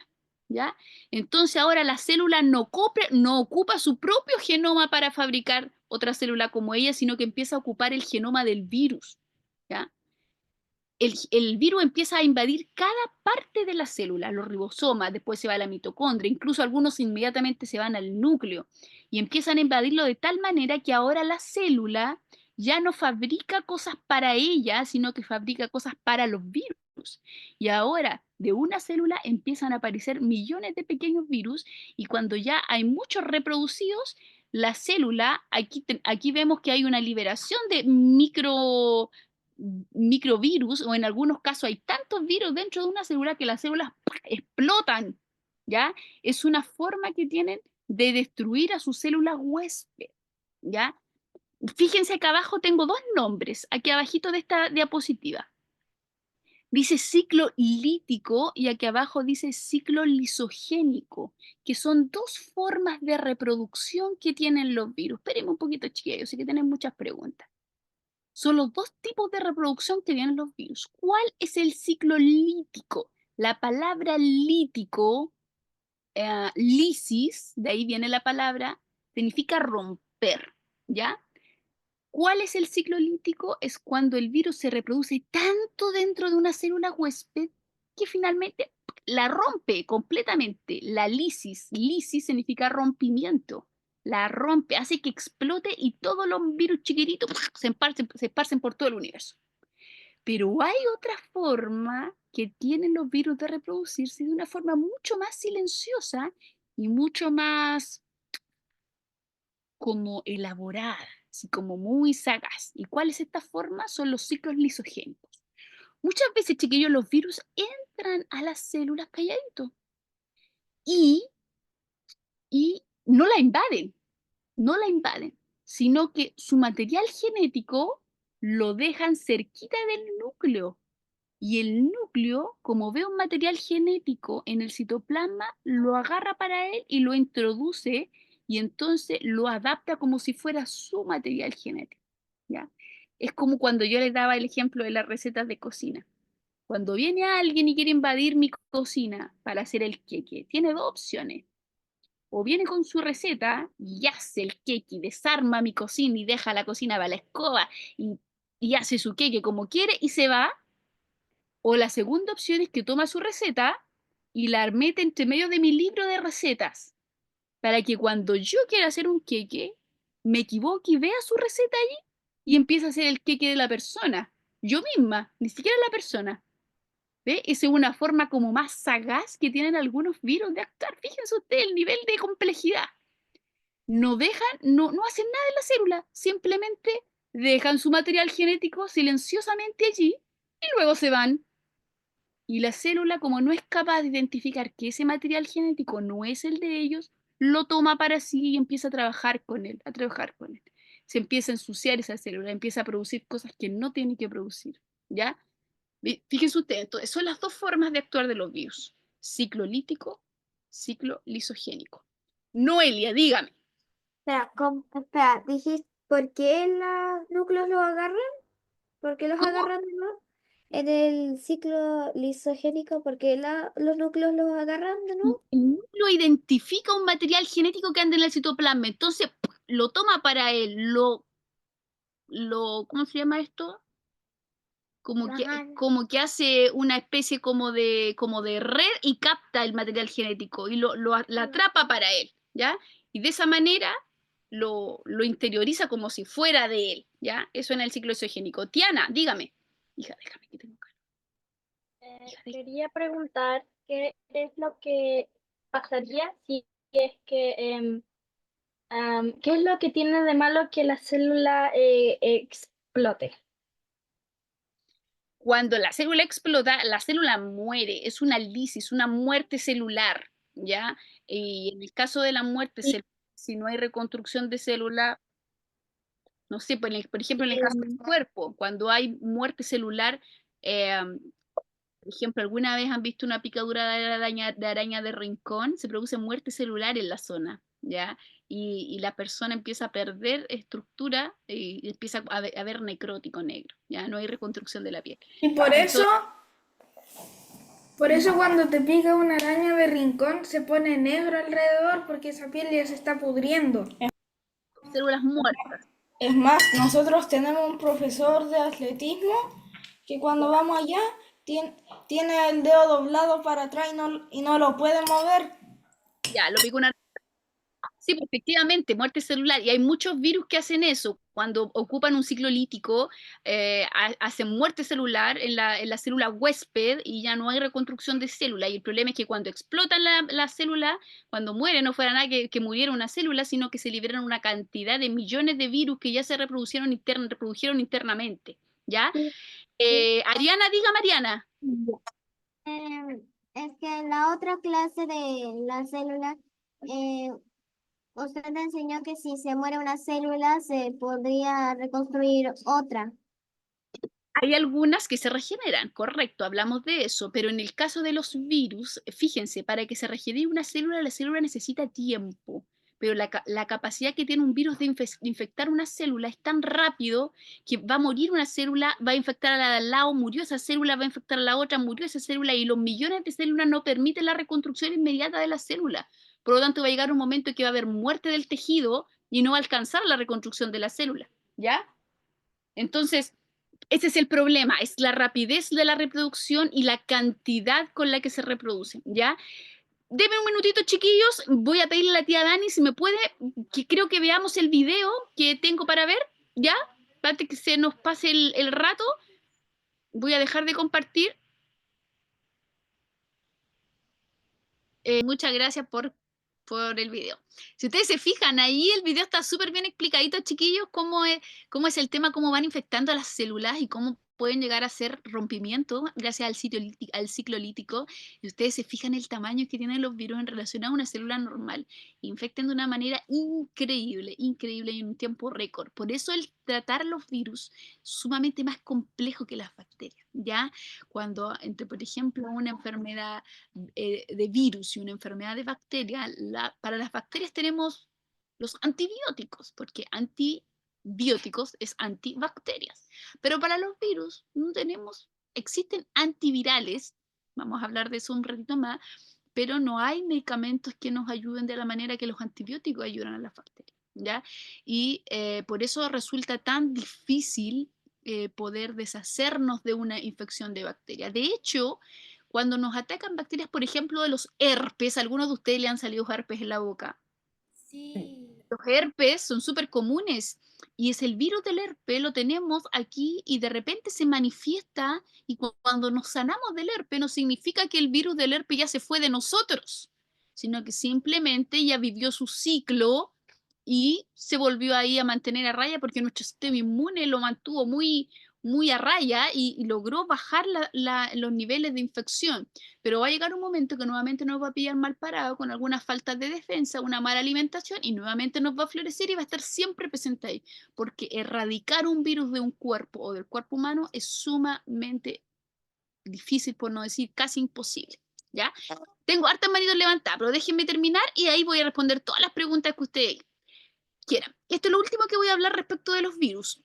¿Ya? Entonces ahora la célula no ocupa su propio genoma para fabricar otra célula como ella, sino que empieza a ocupar el genoma del virus. ¿Ya? El virus empieza a invadir cada parte de la célula, los ribosomas, después se va a la mitocondria, incluso algunos inmediatamente se van al núcleo y empiezan a invadirlo de tal manera que ahora la célula ya no fabrica cosas para ella, sino que fabrica cosas para los virus. Y ahora de una célula empiezan a aparecer millones de pequeños virus y cuando ya hay muchos reproducidos, la célula, aquí vemos que hay una liberación de microvirus o en algunos casos hay tantos virus dentro de una célula que las células explotan, ¿ya? Es una forma que tienen de destruir a sus células huésped, ¿ya? Fíjense acá abajo tengo dos nombres, aquí abajito de esta diapositiva. Dice ciclo lítico y aquí abajo dice ciclo lisogénico, que son dos formas de reproducción que tienen los virus. Espérenme un poquito, chiquillos, sé que tienen muchas preguntas. Son los dos tipos de reproducción que tienen los virus. ¿Cuál es el ciclo lítico? La palabra lítico, lisis, de ahí viene la palabra, significa romper, ¿ya? ¿Cuál es el ciclo lítico? Es cuando el virus se reproduce tanto dentro de una célula huésped que finalmente la rompe completamente. La lisis significa rompimiento. La rompe, hace que explote y todos los virus chiquititos se esparcen por todo el universo. Pero hay otra forma que tienen los virus de reproducirse de una forma mucho más silenciosa y mucho más como elaborada, así como muy sagaz. ¿Y cuál es esta forma? Son los ciclos lisogénicos. Muchas veces, chiquillos, los virus entran a las células calladitos y no la invaden, sino que su material genético lo dejan cerquita del núcleo. Y el núcleo, como ve un material genético en el citoplasma, lo agarra para él y lo introduce y entonces lo adapta como si fuera su material genético, ¿ya? Es como cuando yo les daba el ejemplo de las recetas de cocina. Cuando viene alguien y quiere invadir mi cocina para hacer el queque, tiene dos opciones. O viene con su receta y hace el queque, desarma mi cocina y deja la cocina para la escoba y y hace su queque como quiere y se va. O la segunda opción es que toma su receta y la mete entre medio de mi libro de recetas, para que cuando yo quiera hacer un queque, me equivoque y vea su receta ahí y empiece a hacer el queque de la persona. Yo misma, ni siquiera la persona. ¿Ve? Esa es una forma como más sagaz que tienen algunos virus de actuar. Fíjense ustedes el nivel de complejidad. No dejan, no hacen nada en la célula, simplemente dejan su material genético silenciosamente allí y luego se van. Y la célula, como no es capaz de identificar que ese material genético no es el de ellos, lo toma para sí y empieza a trabajar con él, a trabajar con él. Se empieza a ensuciar esa célula, empieza a producir cosas que no tiene que producir, ¿ya? Fíjense ustedes, entonces, son las dos formas de actuar de los virus: ciclo lítico, ciclo lisogénico. Noelia, dígame. Espera, dijiste, ¿por qué los núcleos los agarran? ¿Por qué los ¿Cómo? agarran de nuevo? En el ciclo lisogénico, ¿por qué los núcleos los agarran de nuevo? El núcleo identifica un material genético que anda en el citoplasma, entonces lo toma para él, ¿cómo se llama esto? Como que hace una especie como de red y capta el material genético y la atrapa para él, ¿ya? Y de esa manera lo interioriza como si fuera de él, ¿ya? Eso en el ciclo isogénico. Tiana, dígame. Hija, déjame que tengo calor. Quería preguntar qué es lo que pasaría si es que, qué es lo que tiene de malo que la célula explote. Cuando la célula explota, la célula muere, es una lisis, una muerte celular, ¿ya? Y en el caso de la muerte celular, si no hay reconstrucción de célula, no sé, por ejemplo, en el caso del cuerpo, cuando hay muerte celular, por ejemplo, ¿alguna vez han visto una picadura de araña de rincón? Se produce muerte celular en la zona, ¿ya? Y la persona empieza a perder estructura y empieza a ver necrótico negro, ¿ya? No hay reconstrucción de la piel. Y por eso cuando te pica una araña de rincón se pone negro alrededor porque esa piel ya se está pudriendo. Células muertas. Es más, nosotros tenemos un profesor de atletismo que cuando vamos allá tiene el dedo doblado para atrás y no lo puede mover. Ya, lo picó una. Sí, pues, efectivamente, muerte celular. Y hay muchos virus que hacen eso. Cuando ocupan un ciclo lítico, hacen muerte celular en la célula huésped y ya no hay reconstrucción de célula. Y el problema es que cuando explotan la célula, cuando muere, no fuera nada que muriera una célula, sino que se liberan una cantidad de millones de virus que ya se reprodujeron internamente. ¿Ya? Ariana, diga Mariana. Es que en la otra clase de la célula, usted te enseñó que si se muere una célula se podría reconstruir otra. Hay algunas que se regeneran, correcto, hablamos de eso, pero en el caso de los virus, fíjense, para que se regenere una célula, la célula necesita tiempo, pero la capacidad que tiene un virus de infectar una célula es tan rápido que va a morir una célula, va a infectar a la de al lado, murió esa célula, va a infectar a la otra, murió esa célula, y los millones de células no permiten la reconstrucción inmediata de la célula. Por lo tanto, va a llegar un momento en que va a haber muerte del tejido y no va a alcanzar la reconstrucción de la célula, ¿ya? Entonces, ese es el problema, es la rapidez de la reproducción y la cantidad con la que se reproducen, ¿ya? Deme un minutito, chiquillos, voy a pedirle a la tía Dani si me puede, que creo que veamos el video que tengo para ver, ¿ya? Antes que se nos pase el rato, voy a dejar de compartir. Muchas gracias por el video. Si ustedes se fijan, ahí el video está súper bien explicadito, chiquillos, cómo es el tema, cómo van infectando las células y cómo pueden llegar a ser rompimiento gracias al ciclo lítico. Y ustedes se fijan el tamaño que tienen los virus en relación a una célula normal. Infectan de una manera increíble, increíble y en un tiempo récord. Por eso el tratar los virus es sumamente más complejo que las bacterias, ¿ya? Cuando entre, por ejemplo, una enfermedad de virus y una enfermedad de bacteria, para las bacterias tenemos los antibióticos, porque antibióticos es antibacterias. Pero para los virus no existen antivirales, vamos a hablar de eso un ratito más, pero no hay medicamentos que nos ayuden de la manera que los antibióticos ayudan a las bacterias, ¿ya? Y por eso resulta tan difícil poder deshacernos de una infección de bacterias. De hecho, cuando nos atacan bacterias, por ejemplo, de los herpes, ¿a algunos de ustedes le han salido herpes en la boca? Sí. Los herpes son súper comunes y es el virus del herpes, lo tenemos aquí y de repente se manifiesta y cuando nos sanamos del herpes no significa que el virus del herpes ya se fue de nosotros, sino que simplemente ya vivió su ciclo y se volvió ahí a mantener a raya porque nuestro sistema inmune lo mantuvo muy a raya y logró bajar los niveles de infección. Pero va a llegar un momento que nuevamente nos va a pillar mal parado con algunas faltas de defensa, una mala alimentación y nuevamente nos va a florecer y va a estar siempre presente ahí. Porque erradicar un virus de un cuerpo o del cuerpo humano es sumamente difícil, por no decir casi imposible. ¿Ya? Tengo hartas manitos levantadas, pero déjenme terminar y ahí voy a responder todas las preguntas que ustedes quieran. Esto es lo último que voy a hablar respecto de los virus.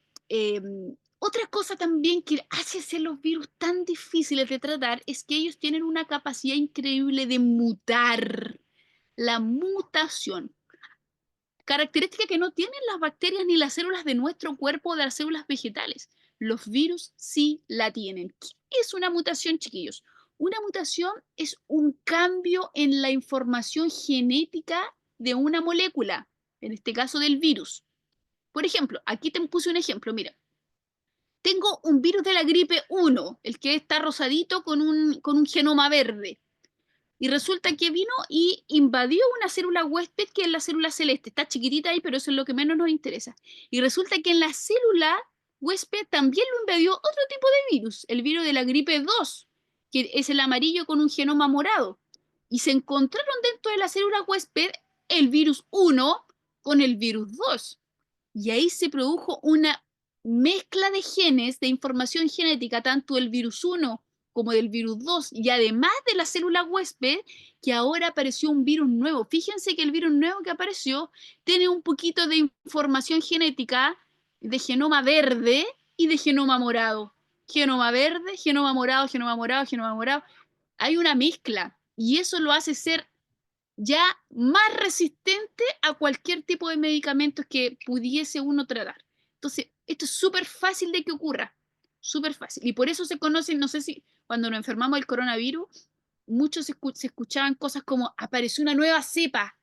Otra cosa también que hace ser los virus tan difíciles de tratar es que ellos tienen una capacidad increíble de mutar. La mutación. Característica que no tienen las bacterias ni las células de nuestro cuerpo o de las células vegetales. Los virus sí la tienen. ¿Qué es una mutación, chiquillos? Una mutación es un cambio en la información genética de una molécula, en este caso del virus. Por ejemplo, aquí te puse un ejemplo, mira. Tengo un virus de la gripe 1, el que está rosadito con un genoma verde. Y resulta que vino y invadió una célula huésped que es la célula celeste. Está chiquitita ahí, pero eso es lo que menos nos interesa. Y resulta que en la célula huésped también lo invadió otro tipo de virus, el virus de la gripe 2, que es el amarillo con un genoma morado. Y se encontraron dentro de la célula huésped el virus 1 con el virus 2. Y ahí se produjo una mezcla de genes, de información genética, tanto del virus 1 como del virus 2, y además de la célula huésped, que ahora apareció un virus nuevo. Fíjense que el virus nuevo que apareció tiene un poquito de información genética de genoma verde y de genoma morado. Genoma verde, genoma morado, genoma morado, genoma morado. Hay una mezcla y eso lo hace ser ya más resistente a cualquier tipo de medicamentos que pudiese uno tratar. Entonces, esto es súper fácil de que ocurra, súper fácil. Y por eso se conocen, no sé si cuando nos enfermamos del coronavirus, muchos se escuchaban cosas como apareció una nueva cepa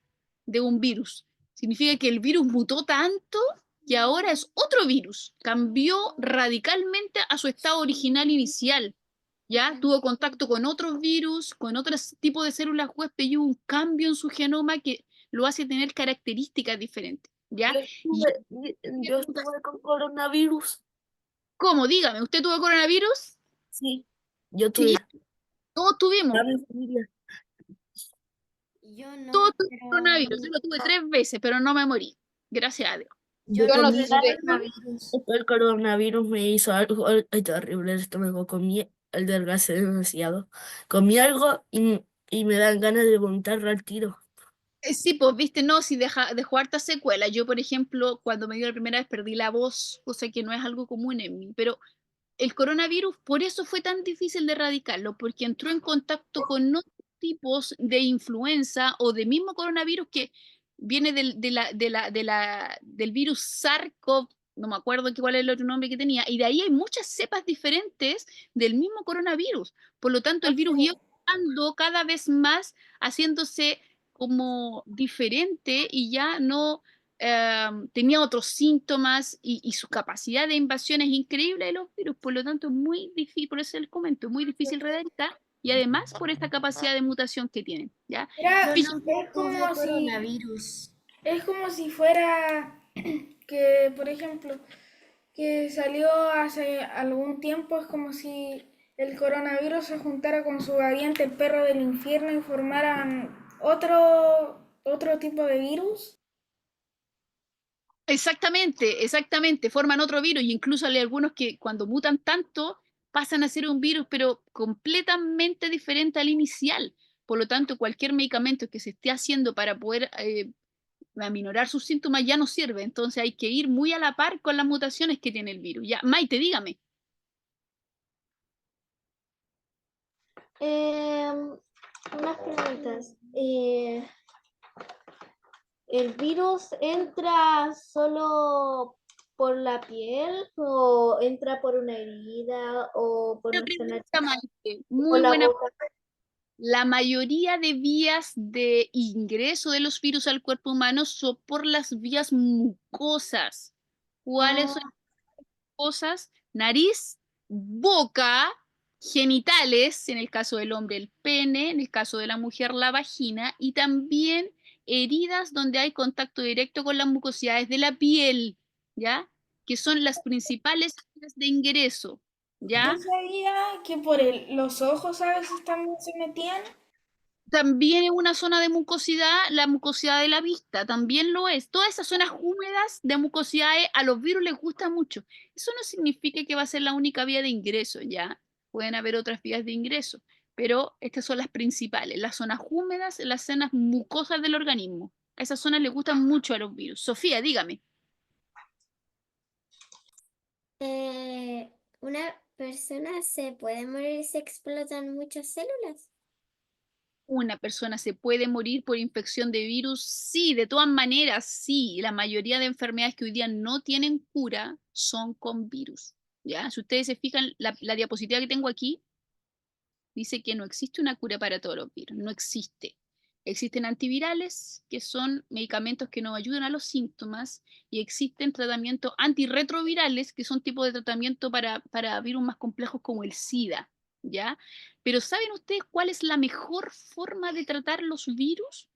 de un virus. Significa que el virus mutó tanto que ahora es otro virus, cambió radicalmente a su estado original inicial. ¿Ya? Tuvo contacto con otros virus, con otros tipos de células huésped y hubo un cambio en su genoma que lo hace tener características diferentes, ¿ya? Yo estuve con coronavirus. ¿Cómo? Dígame, ¿usted tuvo coronavirus? Sí, yo Sí, tuve. todos tuvimos, A mi familia. Yo no, todos tuvimos pero coronavirus. Yo lo tuve 3 veces, pero no me morí, gracias a Dios. yo Yo no comí tuve coronavirus. el coronavirus me hizo algo terrible el estómago. Comí, adelgacé demasiado. Comí algo y me dan ganas de vomitar al tiro. Sí, pues viste, no, si dejó hartas secuelas. Yo, por ejemplo, cuando me dio la primera vez perdí la voz, cosa que no es algo común en mí, pero el coronavirus, por eso fue tan difícil de erradicarlo, porque entró en contacto con otros tipos de influenza o de mismo coronavirus que viene del virus SARS-CoV, no me acuerdo cuál es el otro nombre que tenía, y de ahí hay muchas cepas diferentes del mismo coronavirus. Por lo tanto, el virus iba mutando cada vez más, haciéndose como diferente y ya no tenía otros síntomas y su capacidad de invasión es increíble de los virus, por lo tanto es muy difícil, por eso les comento, es muy difícil redactar y además por esta capacidad de mutación que tienen, ¿ya? Era, Fíjense, es como si, Coronavirus. es como si fuera que, por ejemplo, que salió hace algún tiempo, es como si el coronavirus se juntara con su variante, el perro del infierno, y formaran otro tipo de virus. exactamente, forman otro virus y incluso hay algunos que cuando mutan tanto pasan a ser un virus, pero completamente diferente al inicial. Por lo tanto, cualquier medicamento que se esté haciendo para poder aminorar sus síntomas ya no sirve. Entonces hay que ir muy a la par con las mutaciones que tiene el virus. Ya, Maite, dígame. Unas preguntas. ¿El virus entra solo por la piel o entra por una herida o por Pero nuestra nariz precisamente, o muy la buena. boca? La mayoría de vías de ingreso de los virus al cuerpo humano son por las vías mucosas. ¿Cuáles son las mucosas? Nariz, boca, genitales, en el caso del hombre el pene, en el caso de la mujer la vagina, y también heridas donde hay contacto directo con las mucosidades de la piel, ¿ya? Que son las principales vías de ingreso, ¿ya? Yo sabía que por los ojos a veces también se metían. También es una zona de mucosidad, la mucosidad de la vista, también lo es. Todas esas zonas húmedas de mucosidades a los virus les gusta mucho. Eso no significa que va a ser la única vía de ingreso, ¿ya? Pueden haber otras vías de ingreso, pero estas son las principales, las zonas húmedas, las zonas mucosas del organismo. A esas zonas les gustan mucho a los virus. Sofía, dígame. ¿Una persona se puede morir si explotan muchas células? ¿Una persona se puede morir por infección de virus? Sí, de todas maneras, sí. La mayoría de enfermedades que hoy día no tienen cura son con virus. ¿Ya? Si ustedes se fijan, la diapositiva que tengo aquí dice que no existe una cura para todos los virus, no existe. Existen antivirales, que son medicamentos que nos ayudan a los síntomas, y existen tratamientos antirretrovirales, que son tipos de tratamiento para virus más complejos como el SIDA, ¿ya? Pero ¿saben ustedes cuál es la mejor forma de tratar los virus?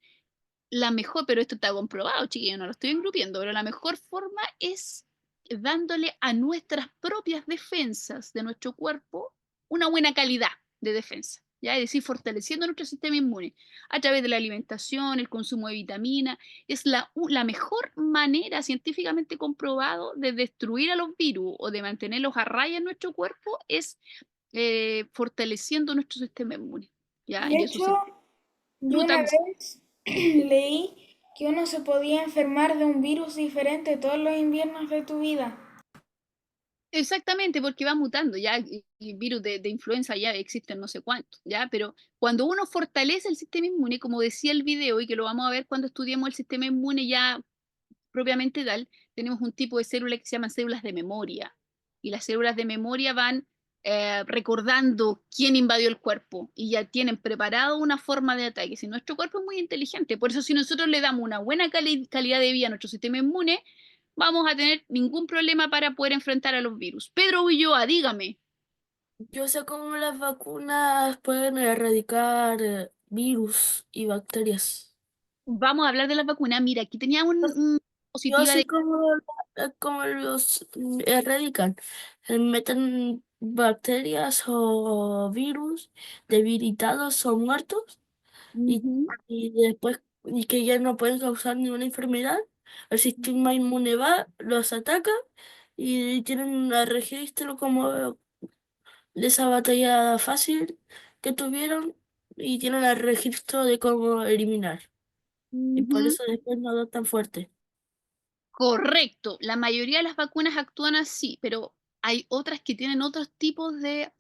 La mejor, pero esto está comprobado, chiquillos, no lo estoy engrupiendo, pero la mejor forma es dándole a nuestras propias defensas de nuestro cuerpo una buena calidad de defensa, ¿ya? Es decir, fortaleciendo nuestro sistema inmune a través de la alimentación, el consumo de vitamina. Es la mejor manera científicamente comprobado de destruir a los virus o de mantenerlos a raya en nuestro cuerpo es fortaleciendo nuestro sistema inmune, ¿ya? De Y eso hecho, yo una disfruta. vez leí que uno se podía enfermar de un virus diferente todos los inviernos de tu vida. Exactamente, porque va mutando, ya y virus de influenza ya existen no sé cuántos, ya, pero cuando uno fortalece el sistema inmune, como decía el video, y que lo vamos a ver cuando estudiemos el sistema inmune ya propiamente tal, tenemos un tipo de células que se llaman células de memoria, y las células de memoria van recordando quién invadió el cuerpo, y ya tienen preparado una forma de ataque. Si nuestro cuerpo es muy inteligente, por eso si nosotros le damos una buena calidad de vida a nuestro sistema inmune, vamos a tener ningún problema para poder enfrentar a los virus. Pedro Ulloa, dígame. Yo sé cómo las vacunas pueden erradicar virus y bacterias. Vamos a hablar de las vacunas. Mira, aquí tenía un Yo diapositiva sé de... cómo los erradican. Meten bacterias o virus debilitados o muertos y, Ujú, y después y que ya no pueden causar ninguna enfermedad. El sistema inmune va, los ataca y tienen un registro como de esa batalla fácil que tuvieron y tienen el registro de cómo eliminar. Y por ujú. eso después no da tan fuerte. Correcto. La mayoría de las vacunas actúan así, pero hay otras que tienen otros tipos de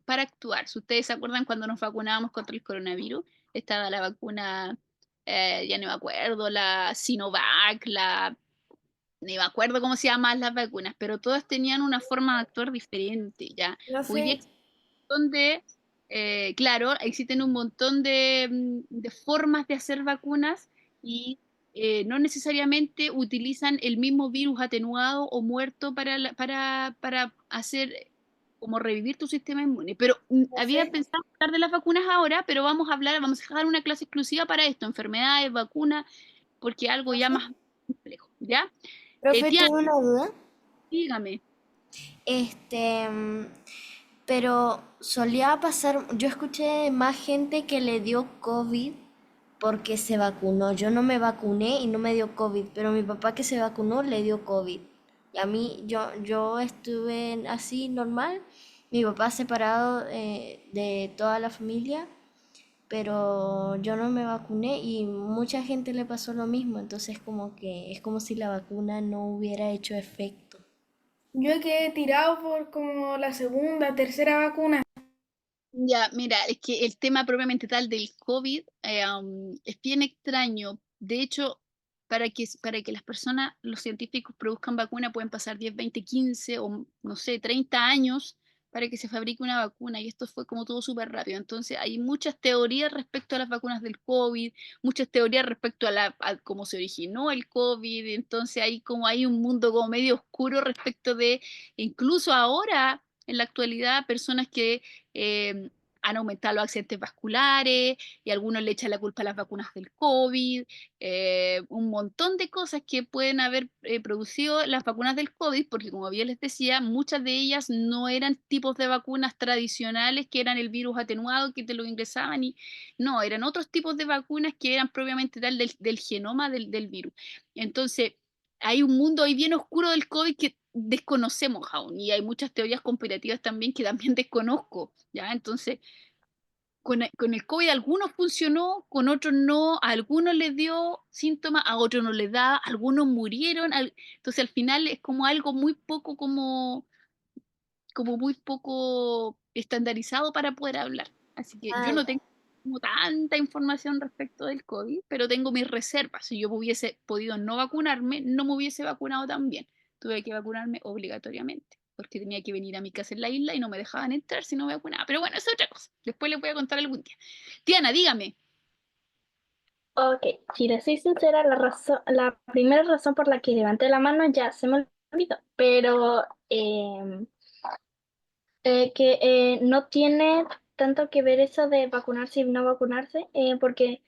para actuar. Si ustedes se acuerdan cuando nos vacunábamos contra el coronavirus, estaba la vacuna, ya no me acuerdo, la Sinovac, ni me acuerdo cómo se llaman las vacunas, pero todas tenían una forma de actuar diferente, ¿ya? No Hoy día sé, donde, claro, existen un montón de formas de hacer vacunas y no necesariamente utilizan el mismo virus atenuado o muerto para hacer como revivir tu sistema inmune. Pero no había sé. pensado hablar de las vacunas ahora, pero vamos a hablar, vamos a dejar una clase exclusiva para esto, enfermedades, vacunas, porque algo ya más complejo, ¿ya? Profe, Tiana, tengo una duda. dígame. Este, pero solía pasar, yo escuché más gente que le dio COVID porque se vacunó. Yo no me vacuné y no me dio COVID, pero mi papá que se vacunó le dio COVID. Y a mí, yo estuve así normal, mi papá separado de toda la familia, pero yo no me vacuné y mucha gente le pasó lo mismo, entonces como que es como si la vacuna no hubiera hecho efecto. Yo quedé tirado por como la segunda, tercera vacuna. Ya, mira, es que el tema propiamente tal del COVID es bien extraño. De hecho, para que las personas, los científicos produzcan vacuna, pueden pasar 10, 20, 15 o no sé, 30 años para que se fabrique una vacuna, y esto fue como todo súper rápido. Entonces hay muchas teorías respecto a las vacunas del COVID, muchas teorías respecto a cómo se originó el COVID, entonces hay un mundo como medio oscuro respecto de, incluso ahora, en la actualidad, personas que han aumentado los accidentes vasculares, y algunos le echan la culpa a las vacunas del COVID, un montón de cosas que pueden haber producido las vacunas del COVID, porque como bien les decía, muchas de ellas no eran tipos de vacunas tradicionales, que eran el virus atenuado, que te lo ingresaban, y no, eran otros tipos de vacunas que eran propiamente tal del genoma del virus. Entonces, hay un mundo ahí bien oscuro del COVID que desconocemos aún, y hay muchas teorías conspirativas también que también desconozco, ¿ya? Entonces, con el COVID algunos funcionó, con otros no, a algunos les dio síntomas, a otros no les da, algunos murieron, entonces al final es como algo muy poco, como muy poco estandarizado para poder hablar. Así que yo no tengo como tanta información respecto del COVID, pero tengo mis reservas. Si yo hubiese podido no vacunarme, no me hubiese vacunado también. Tuve que vacunarme obligatoriamente, porque tenía que venir a mi casa en la isla y no me dejaban entrar si no me vacunaba. Pero bueno, eso es otra cosa. Después les voy a contar algún día. Diana, dígame. Ok, si les soy sincera, la primera razón por la que levanté la mano ya se me olvidó, pero no tiene tanto que ver eso de vacunarse y no vacunarse, porque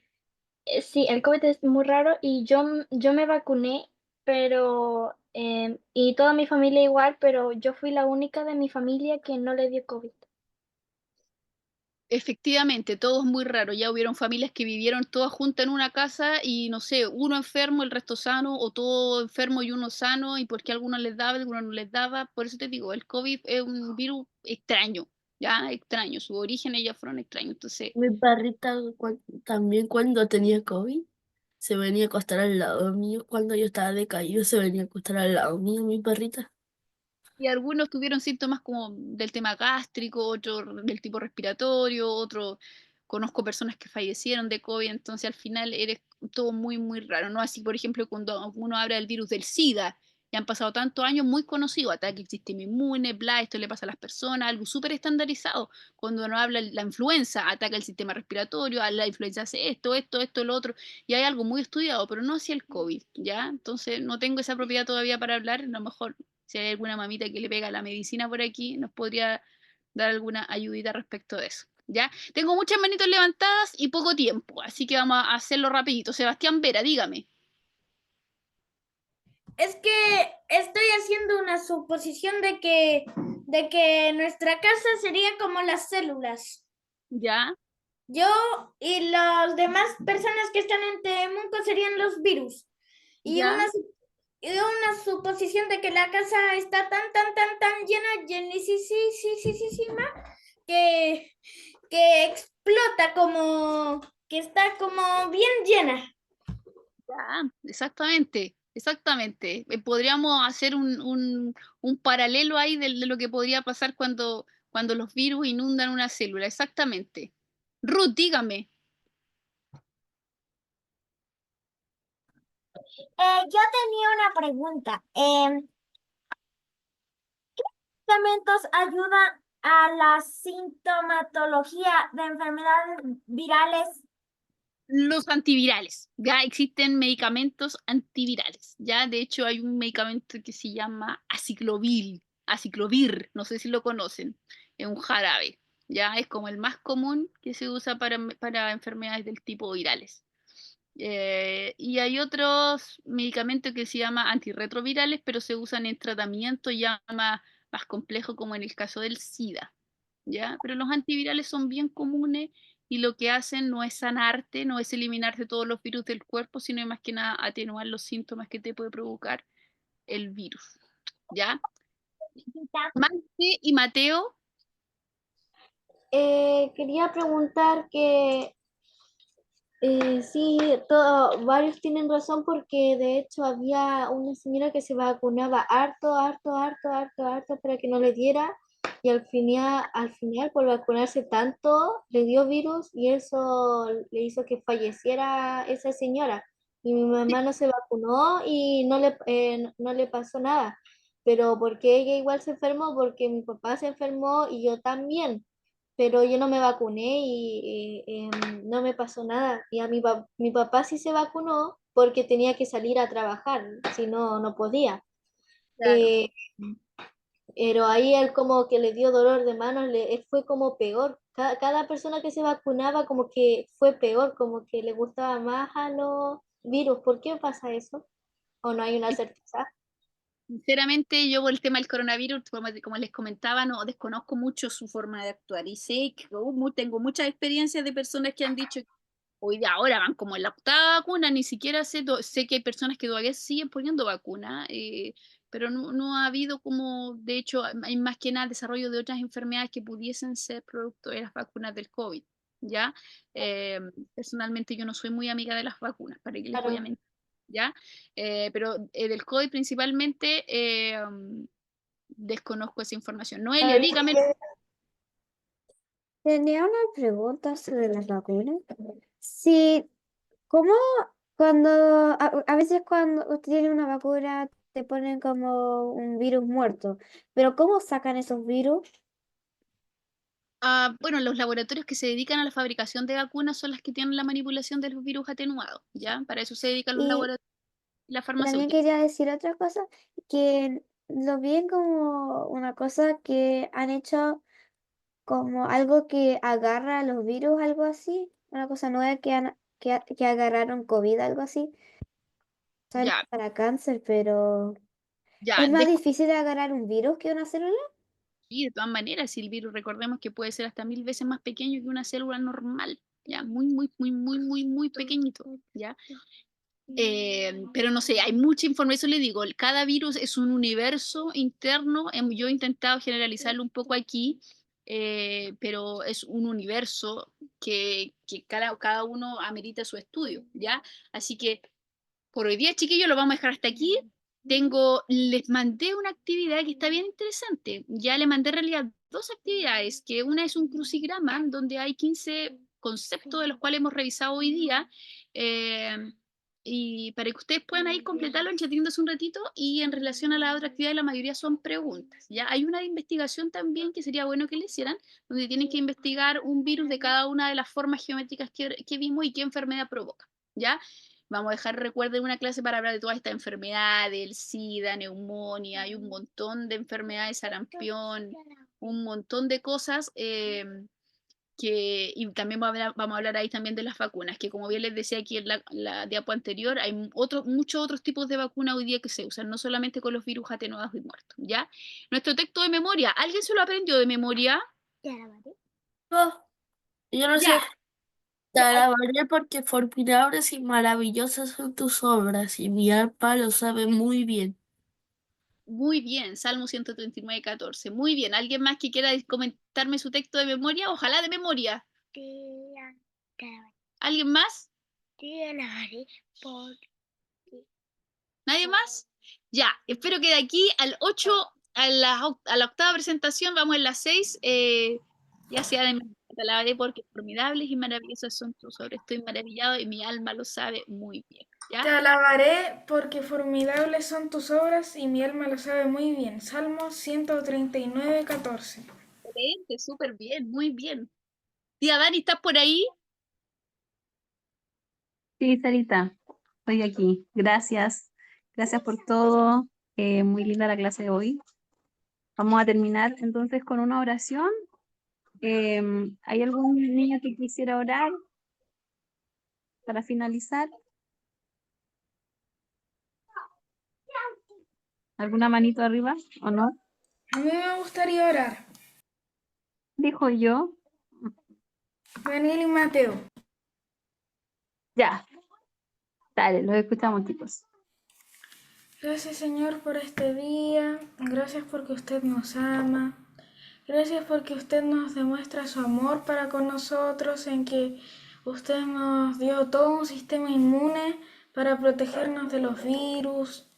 sí, el COVID es muy raro y yo me vacuné, pero y toda mi familia igual, pero yo fui la única de mi familia que no le dio COVID. Efectivamente, todo es muy raro. Ya hubieron familias que vivieron todas juntas en una casa y no sé, uno enfermo, el resto sano, o todo enfermo y uno sano, y porque a algunos les daba, a algunos no les daba. Por eso te digo, el COVID es un virus extraño, ya extraño. Sus orígenes ya fueron extraños. Entonces, Mi perrita también cuando tenía COVID se venía a acostar al lado mío. Cuando yo estaba decaído se venía a acostar al lado mío, mi perrita. y algunos tuvieron síntomas como del tema gástrico, otros del tipo respiratorio, otros, conozco personas que fallecieron de COVID, entonces al final eres todo muy, muy raro, ¿no? Así, por ejemplo, cuando uno habla del virus del SIDA, ya han pasado tantos años, muy conocido, ataque al sistema inmune, bla, esto le pasa a las personas, algo súper estandarizado. Cuando uno habla la influenza, ataca el sistema respiratorio, la influenza hace esto, lo otro, y hay algo muy estudiado, pero no hacia el COVID, ¿ya? Entonces no tengo esa propiedad todavía para hablar, a lo mejor si hay alguna mamita que le pega la medicina por aquí, nos podría dar alguna ayudita respecto de eso. ¿Ya? Tengo muchas manitos levantadas y poco tiempo, así que vamos a hacerlo rapidito. Sebastián Vera, dígame. Es que estoy haciendo una suposición de que nuestra casa sería como las células. ¿Ya? Yo y las demás personas que están en Temuco serían los virus. Y ¿Ya? una suposición de que la casa está tan llena, llenísima, que explota como, que está como bien llena. Ya, exactamente, exactamente. Podríamos hacer un paralelo ahí de lo que podría pasar cuando los virus inundan una célula, exactamente. Ruth, dígame. Yo tenía una pregunta. ¿Medicamentos ayudan a la sintomatología de enfermedades virales? Los antivirales, ya existen medicamentos antivirales, ya de hecho hay un medicamento que se llama aciclovir, no sé si lo conocen, es un jarabe, ya es como el más común que se usa para enfermedades del tipo virales. Y hay otros medicamentos que se llaman antirretrovirales, pero se usan en tratamiento ya más complejo, como en el caso del SIDA, ¿ya? Pero los antivirales son bien comunes y lo que hacen no es sanarte, no es eliminarte todos los virus del cuerpo, sino más que nada atenuar los síntomas que te puede provocar el virus, ¿ya? Maite y Mateo, Quería preguntar que sí, varios tienen razón porque de hecho había una señora que se vacunaba harto para que no le diera, y al final por vacunarse tanto le dio virus y eso le hizo que falleciera esa señora. Y mi mamá no se vacunó y no le pasó nada. Pero porque ella igual se enfermó, porque mi papá se enfermó y yo también. Pero yo no me vacuné y no me pasó nada. Y a mi papá sí se vacunó porque tenía que salir a trabajar, si no, no podía. Claro. Eh, pero ahí él como que le dio dolor de manos, él fue como peor. Cada persona que se vacunaba como que fue peor, como que le gustaba más a los virus. ¿Por qué pasa eso? ¿O no hay una certeza? Sinceramente, yo por el tema del coronavirus, como les comentaba, no desconozco mucho su forma de actuar y sé que tengo muchas experiencias de personas que han dicho que hoy de ahora van como en la octava vacuna, ni siquiera sé que hay personas que todavía siguen poniendo vacuna, pero no ha habido como, de hecho, hay más que nada desarrollo de otras enfermedades que pudiesen ser producto de las vacunas del COVID, ¿ya? Eh, Personalmente yo no soy muy amiga de las vacunas, para que les voy a Claro. mentir. ¿Ya? Pero del COVID principalmente desconozco esa información. Noelia, dígame. Tenía una pregunta sobre las vacunas. Sí, ¿cómo cuando, a veces cuando usted tiene una vacuna te ponen como un virus muerto, pero ¿cómo sacan esos virus? Bueno, los laboratorios que se dedican a la fabricación de vacunas son las que tienen la manipulación de los virus atenuados, ¿ya? Para eso se dedican los Y laboratorios y las también farmacéuticas. quería decir otra cosa, que lo vi como una cosa que han hecho como algo que agarra los virus, algo así, una cosa nueva que agarraron COVID, algo así, sale Ya, para cáncer, pero ya, ¿es más difícil de agarrar un virus que una célula? y de todas maneras, si el virus, recordemos que puede ser hasta 1000 veces más pequeño que una célula normal, ¿ya? Muy, muy, muy, muy, muy, muy pequeñito, ¿ya? Pero no sé, hay mucha información, eso le digo, cada virus es un universo interno, yo he intentado generalizarlo un poco aquí, pero es un universo que cada uno amerita su estudio, ¿ya? Así que por hoy día, chiquillos, lo vamos a dejar hasta aquí. Les mandé una actividad que está bien interesante. Ya le mandé en realidad dos actividades, que una es un crucigrama donde hay 15 conceptos de los cuales hemos revisado hoy día. eh, y para que ustedes puedan ahí completarlo entreteniéndose un ratito y en relación a la otra actividad la mayoría son preguntas. Ya hay una de investigación también que sería bueno que le hicieran, donde tienen que investigar un virus de cada una de las formas geométricas que vimos y qué enfermedad provoca. ¿Ya? Vamos a dejar, recuerden, una clase para hablar de toda esta enfermedad, del SIDA, neumonía, hay un montón de enfermedades, sarampión, un montón de cosas y también vamos a hablar ahí también de las vacunas, que como bien les decía aquí en la diapo anterior, hay muchos otros tipos de vacunas hoy día que se usan, no solamente con los virus atenuados y muertos, ¿ya? Nuestro texto de memoria, ¿alguien se lo aprendió de memoria? No, yo no Ya, sé. Te alabaré porque formidables y maravillosas son tus obras, y mi alma lo sabe muy bien. muy bien, Salmo 139:14. Muy bien, ¿alguien más que quiera comentarme su texto de memoria? Ojalá de memoria. ¿Alguien más? ¿Nadie más? Ya, espero que de aquí al 8, a la octava presentación, vamos en las 6, ya sea de memoria. Te alabaré porque formidables y maravillosas son tus obras. Estoy maravillado y mi alma lo sabe muy bien. Te ¿Ya? alabaré porque formidables son tus obras y mi alma lo sabe muy bien. Salmo 139:14. Excelente, súper bien, muy bien. Tía Dani, ¿estás por ahí? Sí, Sarita, estoy aquí. Gracias. Gracias por todo. Muy linda la clase de hoy. Vamos a terminar entonces con una oración. ¿Hay algún niño que quisiera orar para finalizar? ¿Alguna manito arriba o no? A mí me gustaría orar. Dijo yo. Daniel y Mateo. Ya, dale, los escuchamos, chicos. Gracias, Señor, por este día. Gracias porque usted nos ama. Gracias porque usted nos demuestra su amor para con nosotros, en que usted nos dio todo un sistema inmune para protegernos de los virus.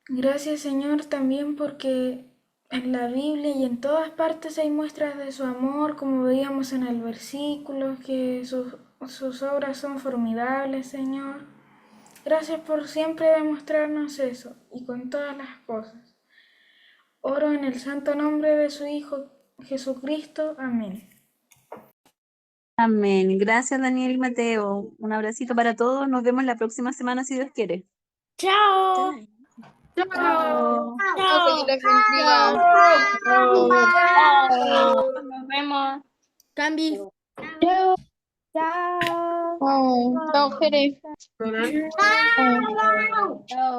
Gracias, Señor, también porque en la Biblia y en todas partes hay muestras de su amor, como veíamos en el versículo, que sus obras son formidables, Señor. Gracias por siempre demostrarnos eso y con todas las cosas. Oro en el santo nombre de su Hijo Jesucristo. Amén. Amén. Gracias, Daniel y Mateo. Un abracito para todos. Nos vemos la próxima semana, si Dios quiere. ¡Chao! Chao. Que Dios los bendiga. Nos vemos. Cambi. Chao. Chao, Jere. ¿Verdad? Chao.